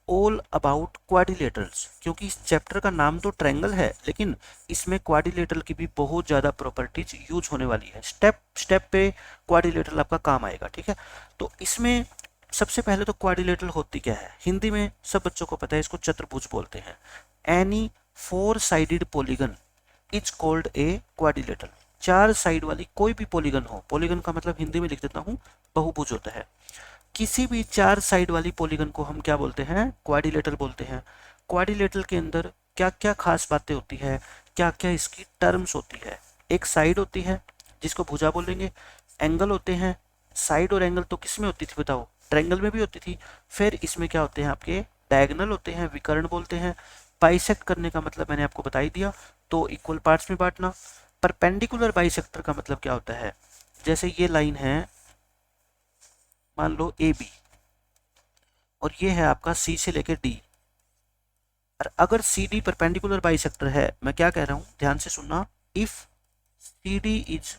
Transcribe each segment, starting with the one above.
All about quadrilaterals, क्योंकि इस chapter का नाम तो ट्रायंगल है लेकिन इसमें क्वाड्रिलेटरल की भी बहुत ज़्यादा प्रॉपर्टीज यूज होने वाली है। स्टेप स्टेप पे क्वाड्रिलेटरल आपका काम आएगा, ठीक है। तो इसमें सबसे पहले तो क्वाड्रिलेटरल होती क्या है, हिंदी में सब बच्चों को पता है, इसको चतुर्भुज बोलते हैं। Any four sided polygon is called a quadrilateral. चार साइड वाली कोई भी पॉलीगन हो, पॉलीगन का मतलब हिंदी में लिख देता हूँ बहुभुज होता है, किसी भी चार साइड वाली पॉलीगन को हम क्या बोलते हैं, क्वाड्रिलेटरल बोलते हैं। क्वाड्रिलेटरल के अंदर क्या क्या खास बातें होती है, क्या क्या इसकी टर्म्स होती है। एक साइड होती है जिसको भुजा बोलेंगे, एंगल होते हैं, साइड और एंगल तो किस में होती थी बताओ, ट्रायंगल में भी होती थी। फिर इसमें क्या होते हैं आपके, डायगोनल होते हैं, विकर्ण बोलते हैं। बाइसेक्ट करने का मतलब मैंने आपको बता ही दिया, तो इक्वल पार्ट्स में बांटना। परपेंडिकुलर बाइसेक्टर का मतलब क्या होता है, जैसे ये लाइन है मान लो ए बी और ये है आपका सी से लेकर डी, और अगर सी डी परपेंडिकुलर बाइसेक्टर है, मैं क्या कह रहा हूं ध्यान से सुनना, if C D is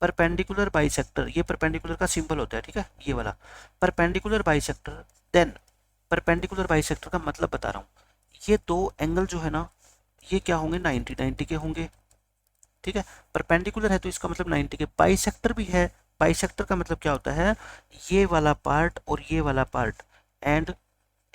perpendicular bisector, ये परपेंडिकुलर का सिंबल होता है, ठीक है, ये वाला perpendicular bisector, then perpendicular bisector का मतलब बता रहा हूँ, ये दो एंगल जो है ना ये क्या होंगे, 90 90 के होंगे, ठीक है। परपेंडिकुलर है तो इसका मतलब 90 के, बाइसेक्टर भी है, बाइसेक्टर का मतलब क्या होता है, ये वाला पार्ट और ये वाला part, and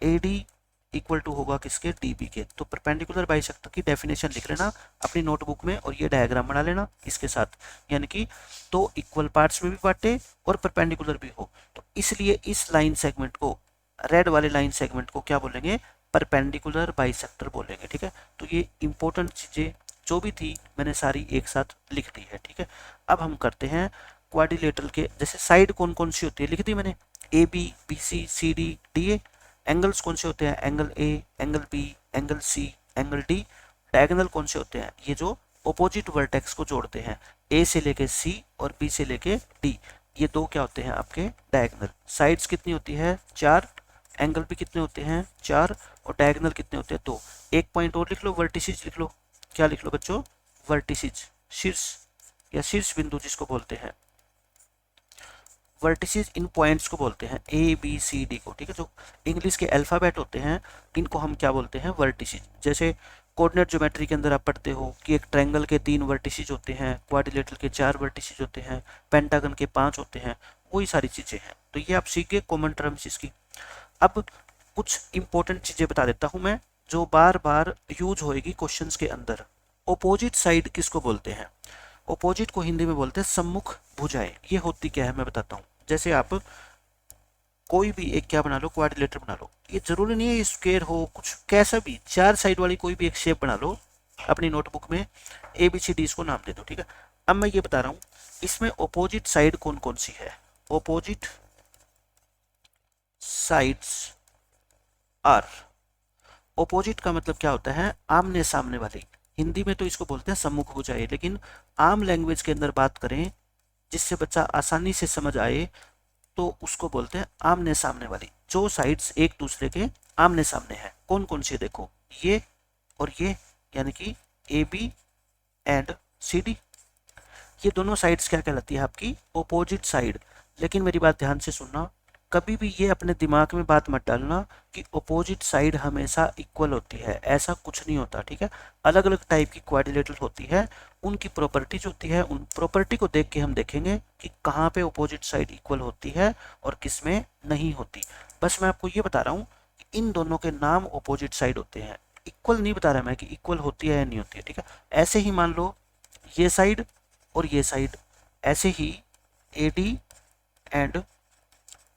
A D equal to होगा किसके, डी बी के। तो परपेंडिकुलर बाइसेक्टर की डेफिनेशन लिख लेना अपनी नोटबुक में और ये डायग्राम बना लेना इसके साथ, यानी कि तो इक्वल पार्ट्स में भी बांटे और परपेंडिकुलर भी हो, तो इसलिए इस लाइन सेगमेंट को, रेड वाले लाइन सेगमेंट को क्या बोलेंगे, परपेंडिकुलर बाइसेक्टर बोलेंगे, ठीक है। तो ये इंपॉर्टेंट चीजें जो भी थी मैंने सारी एक साथ लिख दी है, ठीक है। अब हम करते हैं क्वाड्रिलेटरल के, जैसे साइड कौन कौन सी होती है लिख दी मैंने, A B, B C, C D, D A. Angles कौन से होते हैं, angle A, angle B, angle C, angle D. Diagonal कौन से होते हैं, ये जो ओपोजिट वर्टेक्स को जोड़ते हैं, ए से लेके सी और बी से लेके डी, ये दो क्या होते हैं आपके डायगोनल। साइड्स कितनी होती है, चार, एंगल भी कितने होते हैं, चार, और डायगोनल कितने होते हैं, दो। एक पॉइंट और लिख लो, वर्टिसेज लिख लो, क्या लिख लो बच्चों, वर्टिसेज, शीर्ष या शीर्ष बिंदु जिसको बोलते हैं, वर्टिसेज इन पॉइंट्स को बोलते हैं, ए बी सी डी को, ठीक है। जो इंग्लिश के अल्फ़ाबेट होते हैं इनको हम क्या बोलते हैं, वर्टिसेज। जैसे कोऑर्डिनेट ज्योमेट्री के अंदर आप पढ़ते हो कि एक ट्रायंगल के 3 वर्टिसेज होते हैं, क्वाड्रिलेटरल के 4 वर्टिसेज होते हैं, पेंटागन के 5 होते हैं, वही सारी चीज़ें हैं। तो ये आप सीख गए कॉमन टर्म्स इसकी। अब कुछ इंपॉर्टेंट चीज़ें बता देता हूँ मैं जो बार बार यूज होएगी क्वेश्चंस के अंदर। ओपोजिट साइड किसको बोलते हैं, ओपोजिट को हिंदी में बोलते हैं सम्मुख भुजाएं। ये होती क्या है मैं बताता हूँ। जैसे आप कोई भी एक क्या बना लो, क्वाड्रिलेटर बना लो, ये जरूरी नहीं है स्क्वायर हो, कुछ कैसा भी चार साइड वाली कोई भी एक शेप बना लो अपनी नोटबुक में, ए बी सी डी इसको नाम दे दो, ठीक है। अब मैं ये बता रहा हूँ इसमें ओपोजिट साइड कौन कौन सी है, ओपोजिट साइड्स आर, ओपोजिट का मतलब क्या होता है, आमने सामने वाली। हिंदी में तो इसको बोलते हैं सम्मुख भुजाएं, लेकिन आम लैंग्वेज के अंदर बात करें जिससे बच्चा आसानी से समझ आए तो उसको बोलते हैं आमने सामने वाली। जो साइड्स एक दूसरे के आमने सामने है, कौन कौन सी देखो, ये और ये, यानी कि A B and C D, ये दोनों साइड्स क्या कहलाती है आपकी, ओपोजिट साइड। लेकिन मेरी बात ध्यान से सुनना, कभी भी ये अपने दिमाग में बात मत डालना कि ओपोजिट साइड हमेशा इक्वल होती है, ऐसा कुछ नहीं होता, ठीक है। अलग अलग टाइप की क्वाड्रिलेटरल होती है, उनकी प्रॉपर्टीज होती है, उन प्रॉपर्टी को देख के हम देखेंगे कि कहाँ पे ओपोजिट साइड इक्वल होती है और किस में नहीं होती। बस मैं आपको ये बता रहा हूँ कि इन दोनों के नाम ओपोजिट साइड होते हैं, इक्वल नहीं बता रहा मैं कि इक्वल होती है या नहीं होती है, ठीक है। ऐसे ही मान लो ये साइड और ये साइड, ऐसे ही A D and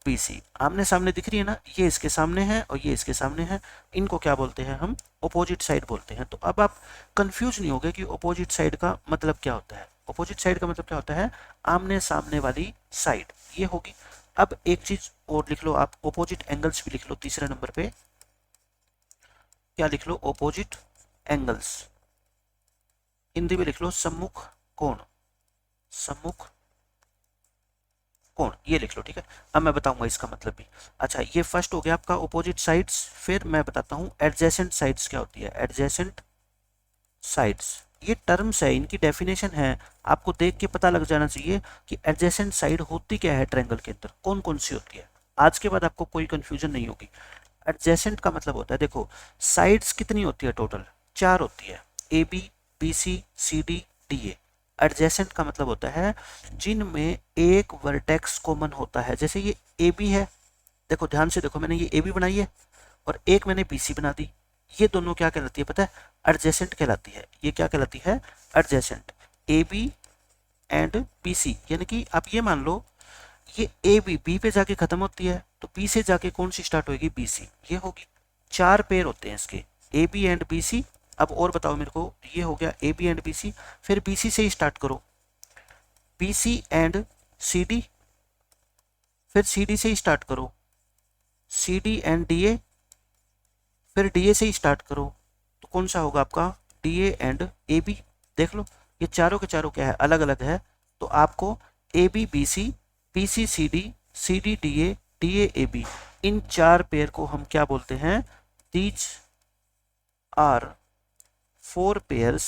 B C आमने सामने दिख रही है ना, ये इसके सामने है और ये इसके सामने है, इनको क्या बोलते हैं हम, ओपोजिट साइड बोलते हैं। तो अब आप कंफ्यूज नहीं होगे कि ओपोजिट साइड का मतलब क्या होता है। ओपोजिट साइड का मतलब क्या होता है, आमने सामने वाली साइड, ये होगी। अब एक चीज और लिख लो आप, ओपोजिट एंगल्स भी लिख लो तीसरे नंबर पे, क्या लिख लो, ओपोजिट एंगल्स, हिंदी में लिख लो सम्मुख कोण, सम्मुख कोण, ये लिख लो, ठीक है। अब मैं बताऊंगा इसका मतलब भी। अच्छा, ये फर्स्ट हो गया आपका ओपोजिट साइड्स, फिर मैं बताता हूँ एडजेसेंट साइड्स क्या होती है। एडजेसेंट साइड्स ये टर्म्स है, इनकी डेफिनेशन है, आपको देख के पता लग जाना चाहिए कि एडजेसेंट साइड होती क्या है ट्रायंगल के अंदर, कौन कौन सी होती है। आज के बाद आपको कोई कंफ्यूजन नहीं होगी। एडजेसेंट का मतलब होता है, देखो साइड्स कितनी होती है टोटल, 4 होती है, A B, B C, C D, D A. Adjacent का मतलब होता है जिनमें एक वर्टेक्स कॉमन होता है। जैसे ये ए बी है, देखो ध्यान से देखो, मैंने ये ए बी बनाई है और एक मैंने बी सी बना दी, ये दोनों क्या कहलाती है पता है, एडजेसेंट कहलाती है। ये क्या कहलाती है, adjacent. A B and B C, यानी कि आप ये मान लो ये ए बी बी पे जाके खत्म होती है, तो बी से जाके कौन सी स्टार्ट होगी, बी सी, ये होगी। 4 पेयर होते हैं इसके, A B and B C. अब और बताओ मेरे को, ये हो गया A B and B C, फिर बी सी से ही स्टार्ट करो, B C and C D, फिर सी डी से ही स्टार्ट करो, C D and D A, फिर डी ए से ही स्टार्ट करो, तो कौन सा होगा आपका, D A and A B. देख लो ये चारों के चारों क्या है, अलग अलग है। तो आपको A B B C C D D A A B, इन 4 पेयर को हम क्या बोलते हैं, दीज आर 4 पेयर्स,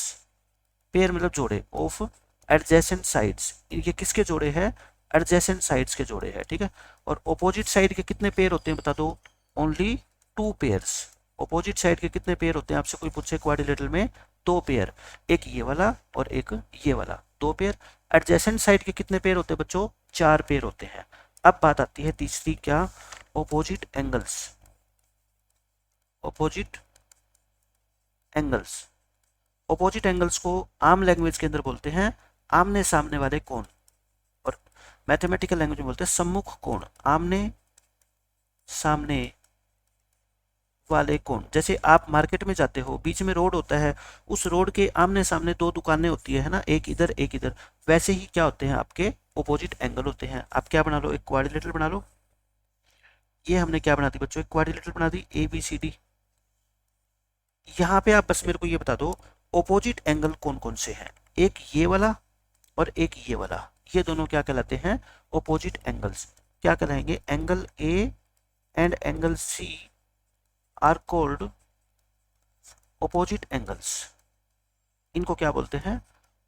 पेयर मतलब जोड़े, ऑफ एडजेसेंट साइड्स। ये किसके जोड़े हैं, एडजेसेंट साइड्स के जोड़े हैं, ठीक है। और ऑपोजिट साइड के कितने पेयर होते हैं बता दो, ओनली 2 पेयर्स। ऑपोजिट साइड के कितने पेयर होते हैं, आपसे कोई पूछे क्वाड्रिलेटरल में, 2 पेयर, एक ये वाला और एक ये वाला, 2 पेयर। एडजेसेंट साइड के कितने पेयर होते हैं बच्चों, 4 पेयर होते हैं। अब बात आती है तीसरी, क्या, opposite angles. Opposite angles, opposite angles को आम लैंग्वेज के अंदर बोलते हैं आमने सामने वाले कोण, और मैथमेटिकल लैंग्वेज में बोलते हैं सम्मुख कोण, आमने सामने वाले कोण। जैसे आप मार्केट में जाते हो, बीच में रोड होता है, उस रोड के आमने सामने 2 दुकानें होती है ना, एक इधर एक इधर, वैसे ही क्या होते हैं आपके ऑपोजिट एंगल होते हैं। आप क्या बना लो, एक क्वाड्रिलेटरल बना लो। ये हमने क्या बना दी बच्चों, एक क्वाड्रिलेटरल बना दी, ए बी सी डी। यहाँ पे आप बस मेरे को ये बता दो ऑपोजिट एंगल कौन कौन से हैं, एक ये वाला और एक ये वाला, ये दोनों क्या कहलाते हैं, ऑपोजिट एंगल्स। क्या कहलाएंगे, angle A and angle C are called opposite angles. इनको क्या बोलते हैं,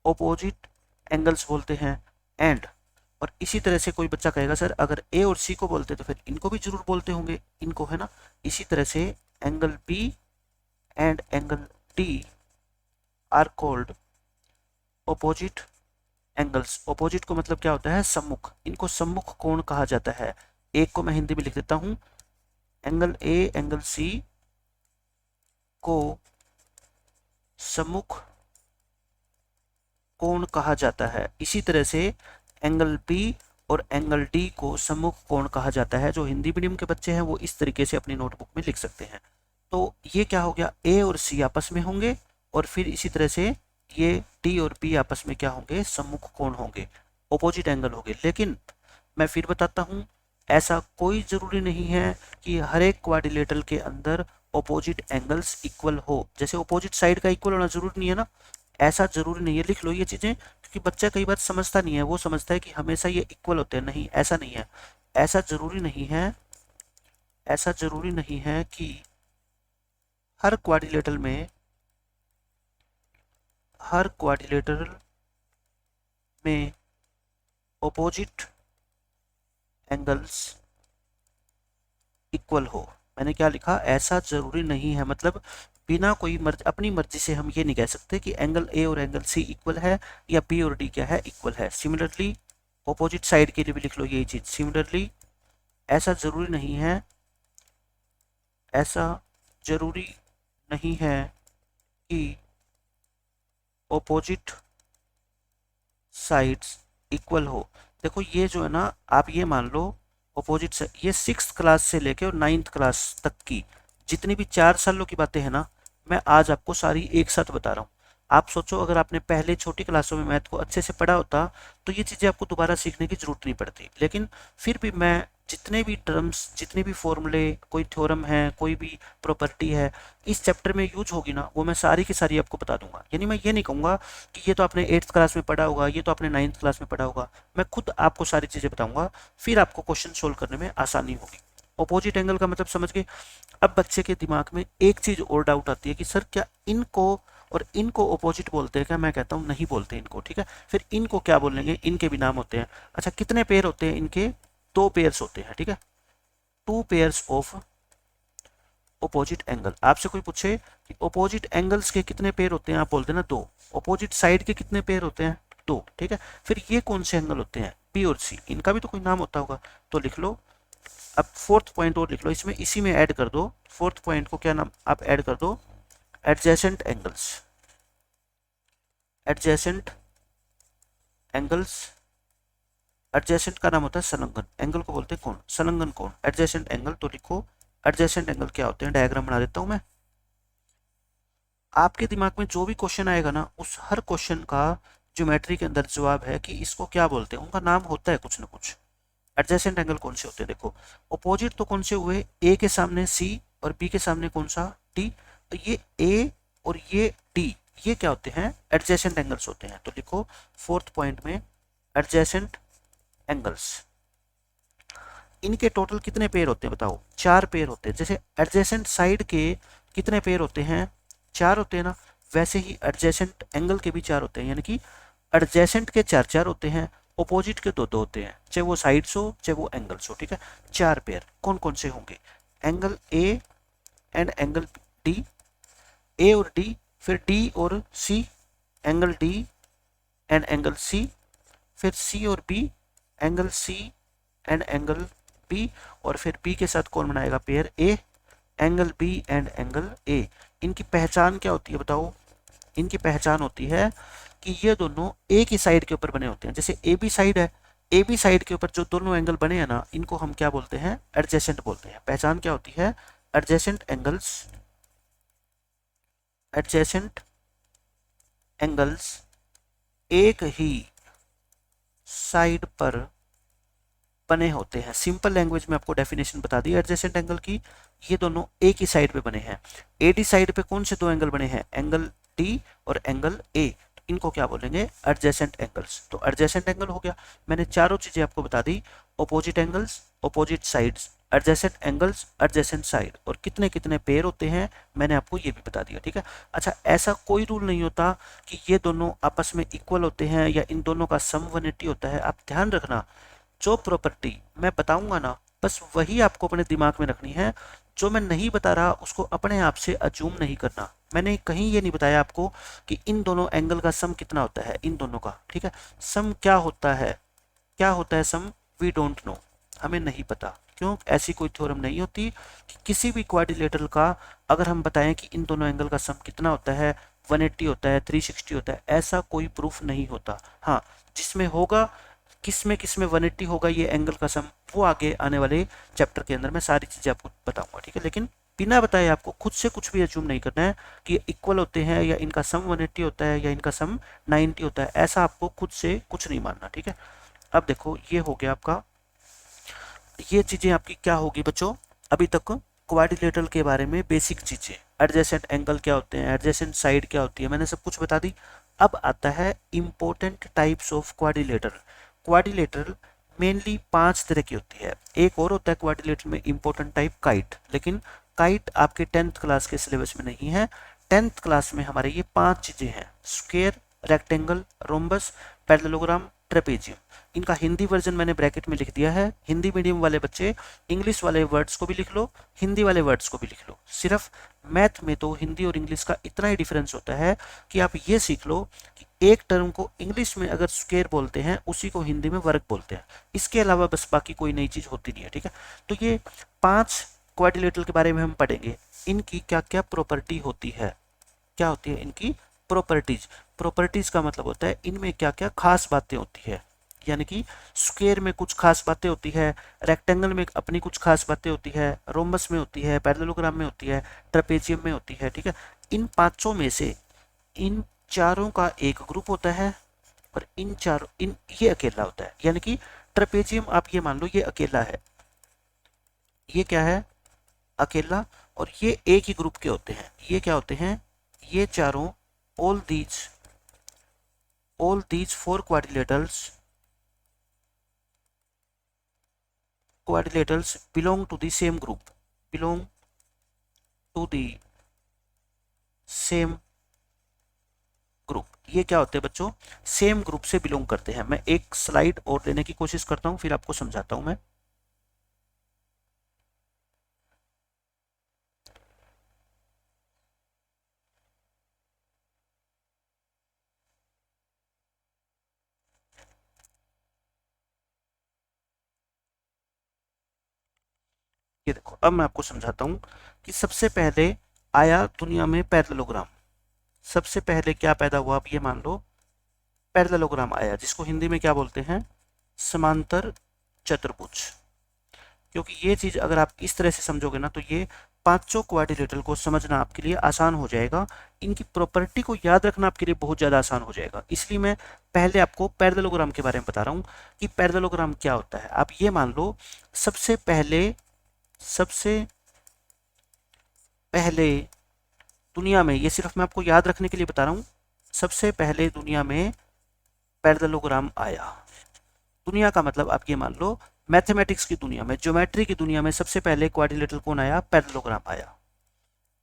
ऑपोजिट एंगल्स बोलते हैं। एंड, और इसी तरह से कोई बच्चा कहेगा सर अगर ए और सी को बोलते तो फिर इनको भी जरूर बोलते होंगे, इनको, है ना। इसी तरह से angle B and angle D are called opposite angles. Opposite को मतलब क्या होता है, सम्मुख, इनको सम्मुख कोण कहा जाता है। एक को मैं हिंदी में लिख देता हूं, एंगल ए एंगल सी को सम्मुख कोण कहा जाता है। इसी तरह से एंगल बी और एंगल डी को सम्मुख कोण कहा जाता है। जो हिंदी मीडियम के बच्चे हैं वो इस तरीके से अपनी नोटबुक में लिख सकते हैं। तो ये क्या हो गया, ए और सी आपस में होंगे, और फिर इसी तरह से ये डी और बी आपस में क्या होंगे, सम्मुख कोण होंगे, ऑपोजिट एंगल होंगे। लेकिन मैं फिर बताता हूँ, ऐसा कोई ज़रूरी नहीं है कि हर एक क्वाड्रिलेटरल के अंदर ऑपोजिट एंगल्स इक्वल हो। जैसे ऑपोजिट साइड का इक्वल होना जरूरी नहीं है ना, ऐसा जरूरी नहीं है। लिख लो ये चीज़ें, क्योंकि बच्चा कई बार समझता नहीं है, वो समझता है कि हमेशा ये इक्वल होते हैं। नहीं, ऐसा नहीं है, ऐसा जरूरी नहीं है, ऐसा जरूरी नहीं है कि हर क्वाड्रिलेटरल में, हर क्वाड्रिलेटरल में ऑपोजिट एंगल्स इक्वल हो। मैंने क्या लिखा, ऐसा जरूरी नहीं है, मतलब बिना कोई अपनी मर्जी से हम ये नहीं कह सकते कि एंगल ए और एंगल सी इक्वल है या बी और डी क्या है, इक्वल है। सिमिलरली ऑपोजिट साइड के लिए भी लिख लो यही चीज, सिमिलरली ऐसा जरूरी नहीं है, ऐसा जरूरी नहीं है कि ऑपोजिट साइड्स इक्वल हो। देखो ये जो है ना, आप ये मान लो ऑपोजिट से, ये 6th क्लास से लेके और 9th क्लास तक की जितनी भी 4 सालों की बातें हैं ना, मैं आज आपको सारी एक साथ बता रहा हूँ। आप सोचो अगर आपने पहले छोटी क्लासों में मैथ को अच्छे से पढ़ा होता तो ये चीज़ें आपको दोबारा सीखने की जरूरत नहीं पड़ती। लेकिन फिर भी मैं जितने भी टर्म्स, जितने भी फॉर्मूले, कोई थ्योरम है, कोई भी प्रॉपर्टी है इस चैप्टर में यूज होगी ना, वो मैं सारी की सारी आपको बता दूंगा। यानी मैं ये नहीं कहूँगा कि ये तो आपने 8th क्लास में पढ़ा होगा, ये तो आपने 9th क्लास में पढ़ा होगा। मैं खुद आपको सारी चीज़ें बताऊंगा, फिर आपको क्वेश्चन सोल्व करने में आसानी होगी। ऑपोजिट एंगल का मतलब समझ गए। अब बच्चे के दिमाग में एक चीज़ और डाउट आती है कि सर क्या इनको और इनको ऑपोजिट बोलते हैं क्या? मैं कहता हूँ नहीं बोलते इनको, ठीक है। फिर इनको क्या बोलेंगे, इनके भी नाम होते हैं। अच्छा कितने पेयर होते हैं इनके? 2 पेयर्स होते हैं, ठीक है। 2 पेयर्स ऑफ अपोजिट एंगल। आपसे कोई पूछे कि अपोजिट एंगल्स के कितने पेयर होते हैं, आप बोलते हैं ना दो। अपोजिट साइड के कितने पेयर होते हैं, दो, ठीक है। फिर ये कौन से एंगल होते हैं, बी और सी, इनका भी तो कोई नाम होता होगा, तो लिख लो। अब फोर्थ पॉइंट और लिख लो, इसमें इसी में ऐड कर दो, फोर्थ पॉइंट को क्या नाम आप ऐड कर दो, adjacent angles. Adjacent angles, adjacent का नाम होता है संलग्न, एंगल को बोलते हैं कौन, संलग्न कोण, एडजेसेंट एंगल। तो लिखो एडजेसेंट एंगल क्या होते हैं, डायग्राम बना देता हूं मैं। आपके दिमाग में जो भी क्वेश्चन आएगा ना, उस हर क्वेश्चन का ज्योमेट्री के अंदर जवाब है कि इसको क्या बोलते हैं, उनका नाम होता है कुछ ना कुछ। एडजेसेंट एंगल कौन से होते हैं, देखो अपोजिट तो कौन से हुए, ए के सामने सी और बी के सामने कौन सा, डी। तो ये ए और ये डी, ये क्या होते हैं, एडजेसेंट एंगल्स होते हैं। तो लिखो फोर्थ पॉइंट में एडजेसेंट एंगल्स। इनके टोटल कितने पेयर होते हैं बताओ, चार पेयर होते हैं। जैसे एडजेसेंट साइड के कितने पेयर होते हैं, चार होते हैं ना, वैसे ही एडजेसेंट एंगल के भी चार होते हैं, यानी कि एडजेसेंट के चार चार होते हैं, ओपोजिट के दो दो होते हैं, चाहे वो साइड्स हो चाहे वो एंगल्स हो, ठीक है। चार पेयर कौन कौन से होंगे, angle A and angle D, A और डी, फिर डी और C, angle D and angle C, फिर सी और B, angle C and angle B, और फिर बी के साथ कौन बनाएगा pair, A, angle B and angle A. इनकी पहचान क्या होती है बताओ, इनकी पहचान होती है कि ये दोनों एक ही साइड के ऊपर बने होते हैं। जैसे ए बी साइड है, ए बी साइड के ऊपर जो दोनों एंगल बने हैं ना, इनको हम क्या बोलते हैं, एडजेसेंट बोलते हैं। पहचान क्या होती है, एडजेसेंट एंगल्स, एडजेसेंट एंगल्स एक ही साइड पर बने होते हैं। सिंपल लैंग्वेज में आपको डेफिनेशन बता दी एडजेसेंट एंगल की, ये दोनों एक ही साइड पे बने हैं। एडी साइड पे कौन से दो एंगल बने हैं, एंगल डी और एंगल ए, इनको क्या बोलेंगे, एडजेसेंट एंगल्स। तो एडजेसेंट एंगल हो गया, मैंने चारों चीजें आपको बता दी, opposite angles, opposite sides, adjacent angles, adjacent side, और कितने कितने पेयर होते हैं मैंने आपको ये भी बता दिया, ठीक है। अच्छा, ऐसा कोई रूल नहीं होता कि ये दोनों आपस में इक्वल होते हैं या इन दोनों का सम 180 होता है। आप ध्यान रखना, जो प्रॉपर्टी मैं बताऊंगा ना, बस वही आपको अपने दिमाग में रखनी है। जो मैं नहीं बता रहा उसको अपने आप से अज्यूम नहीं करना। मैंने कहीं ये नहीं बताया आपको कि इन दोनों एंगल का सम कितना होता है, इन दोनों का, ठीक है। सम क्या होता है, क्या होता है सम, वी डोंट नो, हमें नहीं पता। क्यों, ऐसी कोई थ्योरम नहीं होती कि किसी भी क्वाड्रिलेटरल का अगर हम बताएं कि इन दोनों एंगल का सम कितना होता है, 180 होता है, 360 होता है, ऐसा कोई प्रूफ नहीं होता। हाँ, जिसमें होगा, किस में 180 होगा ये एंगल का सम, वो आगे आने वाले चैप्टर के अंदर मैं सारी चीजें आपको बताऊंगा, ठीक है। लेकिन बिना बताए आपको खुद से कुछ भी अज्यूम नहीं करना है कि इक्वल होते हैं या इनका सम 180 होता है या इनका सम 90 होता है, ऐसा आपको खुद से कुछ नहीं मानना, ठीक है। अब देखो ये हो गया आपका, ये चीजें आपकी क्या होगी बच्चों, अभी तक क्वाड्रिलेटरल के बारे में बेसिक चीजें, एडजेसेंट एंगल क्या होते हैं, एडजेसेंट साइड क्या होती है, मैंने सब कुछ बता दी। अब आता है important types of quadrilateral. Quadrilateral mainly 5 तरह की होती है। एक और होता है क्वाड्रिलेटरल में इंपॉर्टेंट टाइप, काइट, लेकिन काइट आपके 10th क्लास के सिलेबस में नहीं है। 10th क्लास में हमारे ये 5 चीजें हैं, square, rectangle, rhombus, parallelogram, trapezium. इनका हिंदी वर्जन मैंने ब्रैकेट में लिख दिया है। हिंदी मीडियम वाले बच्चे इंग्लिश वाले वर्ड्स को भी लिख लो, हिंदी वाले वर्ड्स को भी लिख लो। सिर्फ मैथ में तो हिंदी और इंग्लिश का इतना ही डिफरेंस होता है कि आप ये सीख लो कि एक टर्म को इंग्लिश में अगर स्क्वायर बोलते हैं, उसी को हिंदी में वर्ग बोलते हैं। इसके अलावा बस बाकी कोई नई चीज होती नहीं है, ठीक है। तो ये 5 क्वाड्रिलेटरल के बारे में हम पढ़ेंगे, इनकी क्या क्या प्रॉपर्टी होती है, क्या होती है इनकी प्रॉपर्टीज। प्रॉपर्टीज का मतलब होता है इनमें क्या क्या खास बातें होती है, यानी कि स्क्वायर में कुछ खास बातें होती है, रेक्टेंगल में अपनी कुछ खास बातें होती है, रोम्बस में होती है, पैरेललोग्राम में होती है, ट्रेपेजियम में होती है, ठीक है। इन पांचों में से इन चारों का एक ग्रुप होता है और इन चारों ये अकेला होता है, यानी कि ट्रेपेजियम आप ये मान लो ये अकेला है, ये क्या है, अकेला, और ये एक ही ग्रुप के होते हैं। ये क्या होते हैं, ये चारों, all these 4 quadrilaterals belong to the same group, belong to the same group. ये क्या होते हैं बच्चों, सेम ग्रुप से बिलोंग करते हैं। मैं एक स्लाइड और लेने की कोशिश करता हूं, फिर आपको समझाता हूं मैं। देखो अब मैं आपको समझाता हूँ कि सबसे पहले आया दुनिया में पैरेललोग्राम। सबसे पहले क्या पैदा हुआ, आप ये मान लो पैरेललोग्राम आया, जिसको हिंदी में क्या बोलते हैं, समांतर चतुर्भुज। क्योंकि ये चीज अगर आप इस तरह से समझोगे ना तो ये पांचों क्वाड्रिलेटरल को समझना आपके लिए आसान हो जाएगा, इनकी प्रॉपर्टी को याद रखना आपके लिए बहुत ज्यादा आसान हो जाएगा। इसलिए मैं पहले आपको पैरेललोग्राम के बारे में बता रहा हूँ कि पैरेललोग्राम क्या होता है। आप ये मान लो सबसे पहले दुनिया में, ये सिर्फ मैं आपको याद रखने के लिए बता रहा हूँ, सबसे पहले दुनिया में पैरेललोग्राम आया। दुनिया का मतलब आप ये मान लो मैथमेटिक्स की दुनिया में, ज्योमेट्री की दुनिया में सबसे पहले क्वाड्रिलेटरल कौन आया, पैरेललोग्राम आया।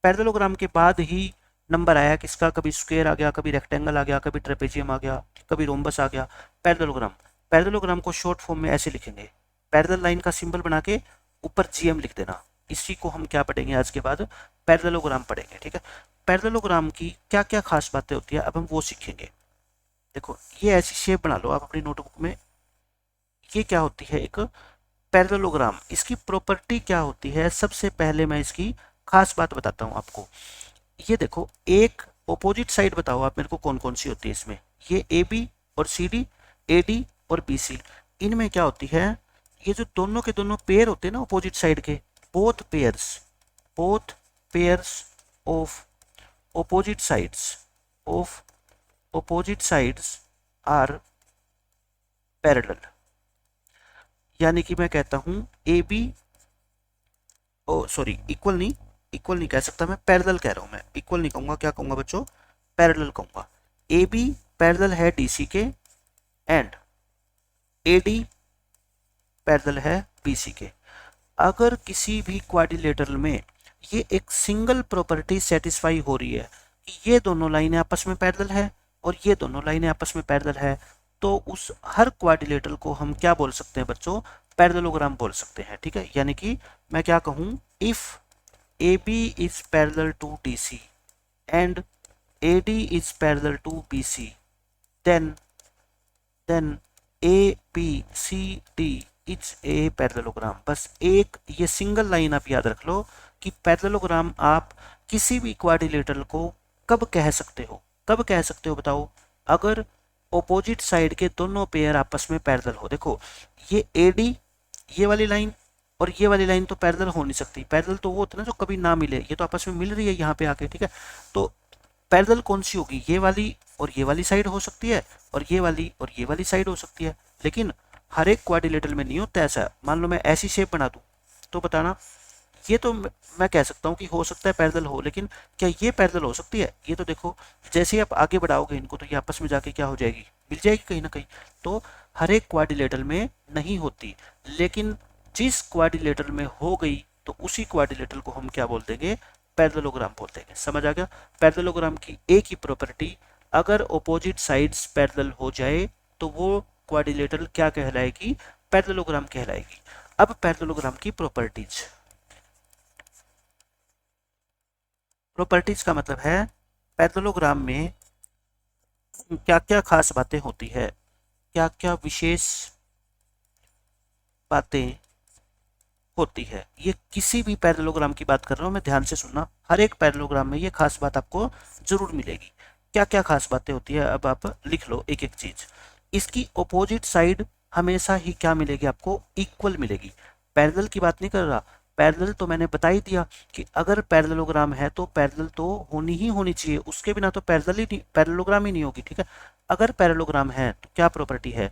पैरेललोग्राम के बाद ही नंबर आया किसका, कभी स्क्वायर आ गया, कभी रेक्टेंगल आ गया, कभी ट्रेपेजियम आ गया, कभी रोम्बस आ गया। पैरेललोग्राम, पैरेललोग्राम को शॉर्ट फॉर्म में ऐसे लिखेंगे, पैरेलल लाइन का सिंबल बना के ऊपर जीएम लिख देना। इसी को हम क्या पढ़ेंगे आज के बाद, पैरेललोग्राम पढ़ेंगे, ठीक है। पैरेललोग्राम की क्या क्या खास बातें होती है अब हम वो सीखेंगे। देखो ये ऐसी शेप बना लो आप अपनी नोटबुक में, ये क्या होती है, एक पैरेललोग्राम। इसकी प्रॉपर्टी क्या होती है, सबसे पहले मैं इसकी खास बात बताता हूं आपको। ये देखो एक ऑपोजिट साइड बताओ आप मेरे को कौन कौन सी होती है इसमें, ये ए बी और सी डी, ए डी और बी सी, इनमें क्या होती है, ये जो दोनों के दोनों पेयर होते हैं ना ऑपोजिट साइड के, both pairs of opposite sides are parallel. यानी कि मैं कहता हूं A B, oh sorry equal नहीं कह सकता मैं, पैरेलल कह रहा हूं मैं, इक्वल नहीं कहूंगा, क्या कहूंगा बच्चों, पैरेलल कहूंगा। ए बी पैरेलल है डीसी के एंड ए डी पैरेलल है बीसी के। अगर किसी भी क्वाड्रिलेटरल में ये एक सिंगल प्रॉपर्टी सेटिस्फाई हो रही है कि ये दोनों लाइनें आपस में पैरेलल है और ये दोनों लाइनें आपस में पैरेलल है, तो उस हर क्वाड्रिलेटरल को हम क्या बोल सकते हैं बच्चों, पैरेललोग्राम बोल सकते हैं, ठीक है। यानी कि मैं क्या कहूं, if A B is parallel to D C and A D is parallel to B C, then A B C D it's a parallelogram. बस एक ये सिंगल लाइन आप याद रख लो कि पैरेललोग्राम आप किसी भी क्वाड्रिलेटरल को कब कह सकते हो, बताओ, अगर ऑपोजिट साइड के दोनों पेयर आपस में पैरेलल हो। देखो ये ए डी, ये वाली लाइन और ये वाली लाइन तो पैरेलल हो नहीं सकती, पैरेलल तो वो होता है ना जो कभी ना मिले, ये तो आपस में मिल रही है यहाँ पे आके, ठीक है। तो पैरेलल कौन सी होगी, ये वाली और ये वाली साइड हो सकती है और ये वाली और ये वाली साइड हो सकती है, लेकिन हर एक क्वाड्रिलेटरल में नहीं होता ऐसा। मान लो मैं ऐसी शेप बना दूं तो बताना, ये तो मैं कह सकता हूँ कि हो सकता है पैरेलल हो, लेकिन क्या ये पैरेलल हो सकती है, ये तो देखो जैसे ही आप आगे बढ़ाओगे इनको तो ये आपस में जाके क्या हो जाएगी, मिल जाएगी कहीं ना कहीं। तो हर एक क्वाड्रिलेटरल में नहीं होती, लेकिन जिस क्वाड्रिलेटरल में हो गई तो उसी क्वाड्रिलेटरल को हम क्या बोल देंगे, पैरेललोग्राम बोल देंगे। समझ आ गया। पैरेललोग्राम की एक ही प्रॉपर्टी, अगर ऑपोजिट साइड्स पैरेलल हो जाए तो वो क्वाड्रिलेटरल क्या कहलाएगी, पैरेललोग्राम कहलाएगी। अब पैरेललोग्राम की प्रॉपर्टीज का मतलब है पैरेललोग्राम में क्या क्या खास बातें होती है, क्या क्या विशेष बातें होती है। ये किसी भी पैरेललोग्राम की बात कर रहा हूं मैं, ध्यान से सुनना, हर एक पैरेललोग्राम में ये खास बात आपको जरूर मिलेगी। क्या क्या खास बातें होती है अब आप लिख लो एक एक चीज। इसकी ऑपोजिट साइड हमेशा ही क्या मिलेगी आपको, इक्वल मिलेगी। पैरेलल की बात नहीं कर रहा, पैरेलल तो मैंने बता ही दिया कि अगर पैरेललोग्राम है तो पैरेलल तो होनी चाहिए, उसके बिना तो पैरेललोग्राम ही नहीं होगी, ठीक है। अगर पैरेललोग्राम है तो क्या प्रॉपर्टी है,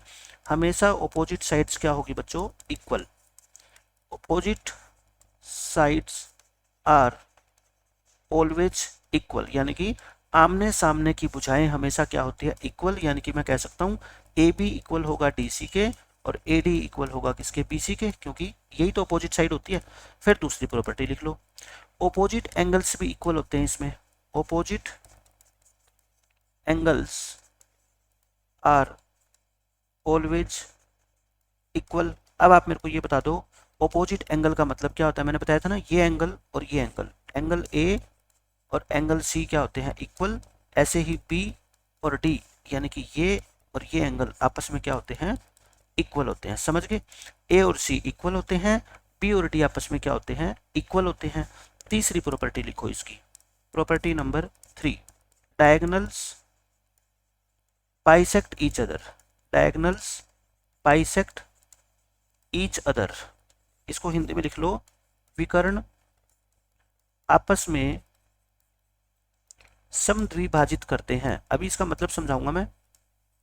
हमेशा ऑपोजिट साइड्स क्या होगी बच्चों, equal. Opposite sides are always equal, यानी कि आमने सामने की भुजाएं हमेशा क्या होती है, इक्वल। यानी कि मैं कह सकता हूं ए बी इक्वल होगा डी सी के और ए डी इक्वल होगा किसके, बी सी के, क्योंकि यही तो अपोजिट साइड होती है। फिर दूसरी प्रॉपर्टी लिख लो, अपोजिट एंगल्स भी इक्वल होते हैं इसमें, opposite angles are always equal. अब आप मेरे को ये बता दो अपोजिट एंगल का मतलब क्या होता है, मैंने बताया था ना, ये एंगल और ये एंगल, एंगल ए और एंगल सी क्या होते हैं, इक्वल। ऐसे ही बी और डी यानी कि ये और ये एंगल आपस में क्या होते हैं, इक्वल होते हैं। समझ गए, ए और सी इक्वल होते हैं, बी और डी आपस में क्या होते हैं, इक्वल होते हैं। तीसरी प्रॉपर्टी लिखो इसकी, property number 3, diagonals bisect each other, diagonals bisect each other. इसको हिंदी में लिख लो, विकर्ण आपस में समद्विभाजित करते हैं। अभी इसका मतलब समझाऊंगा मैं,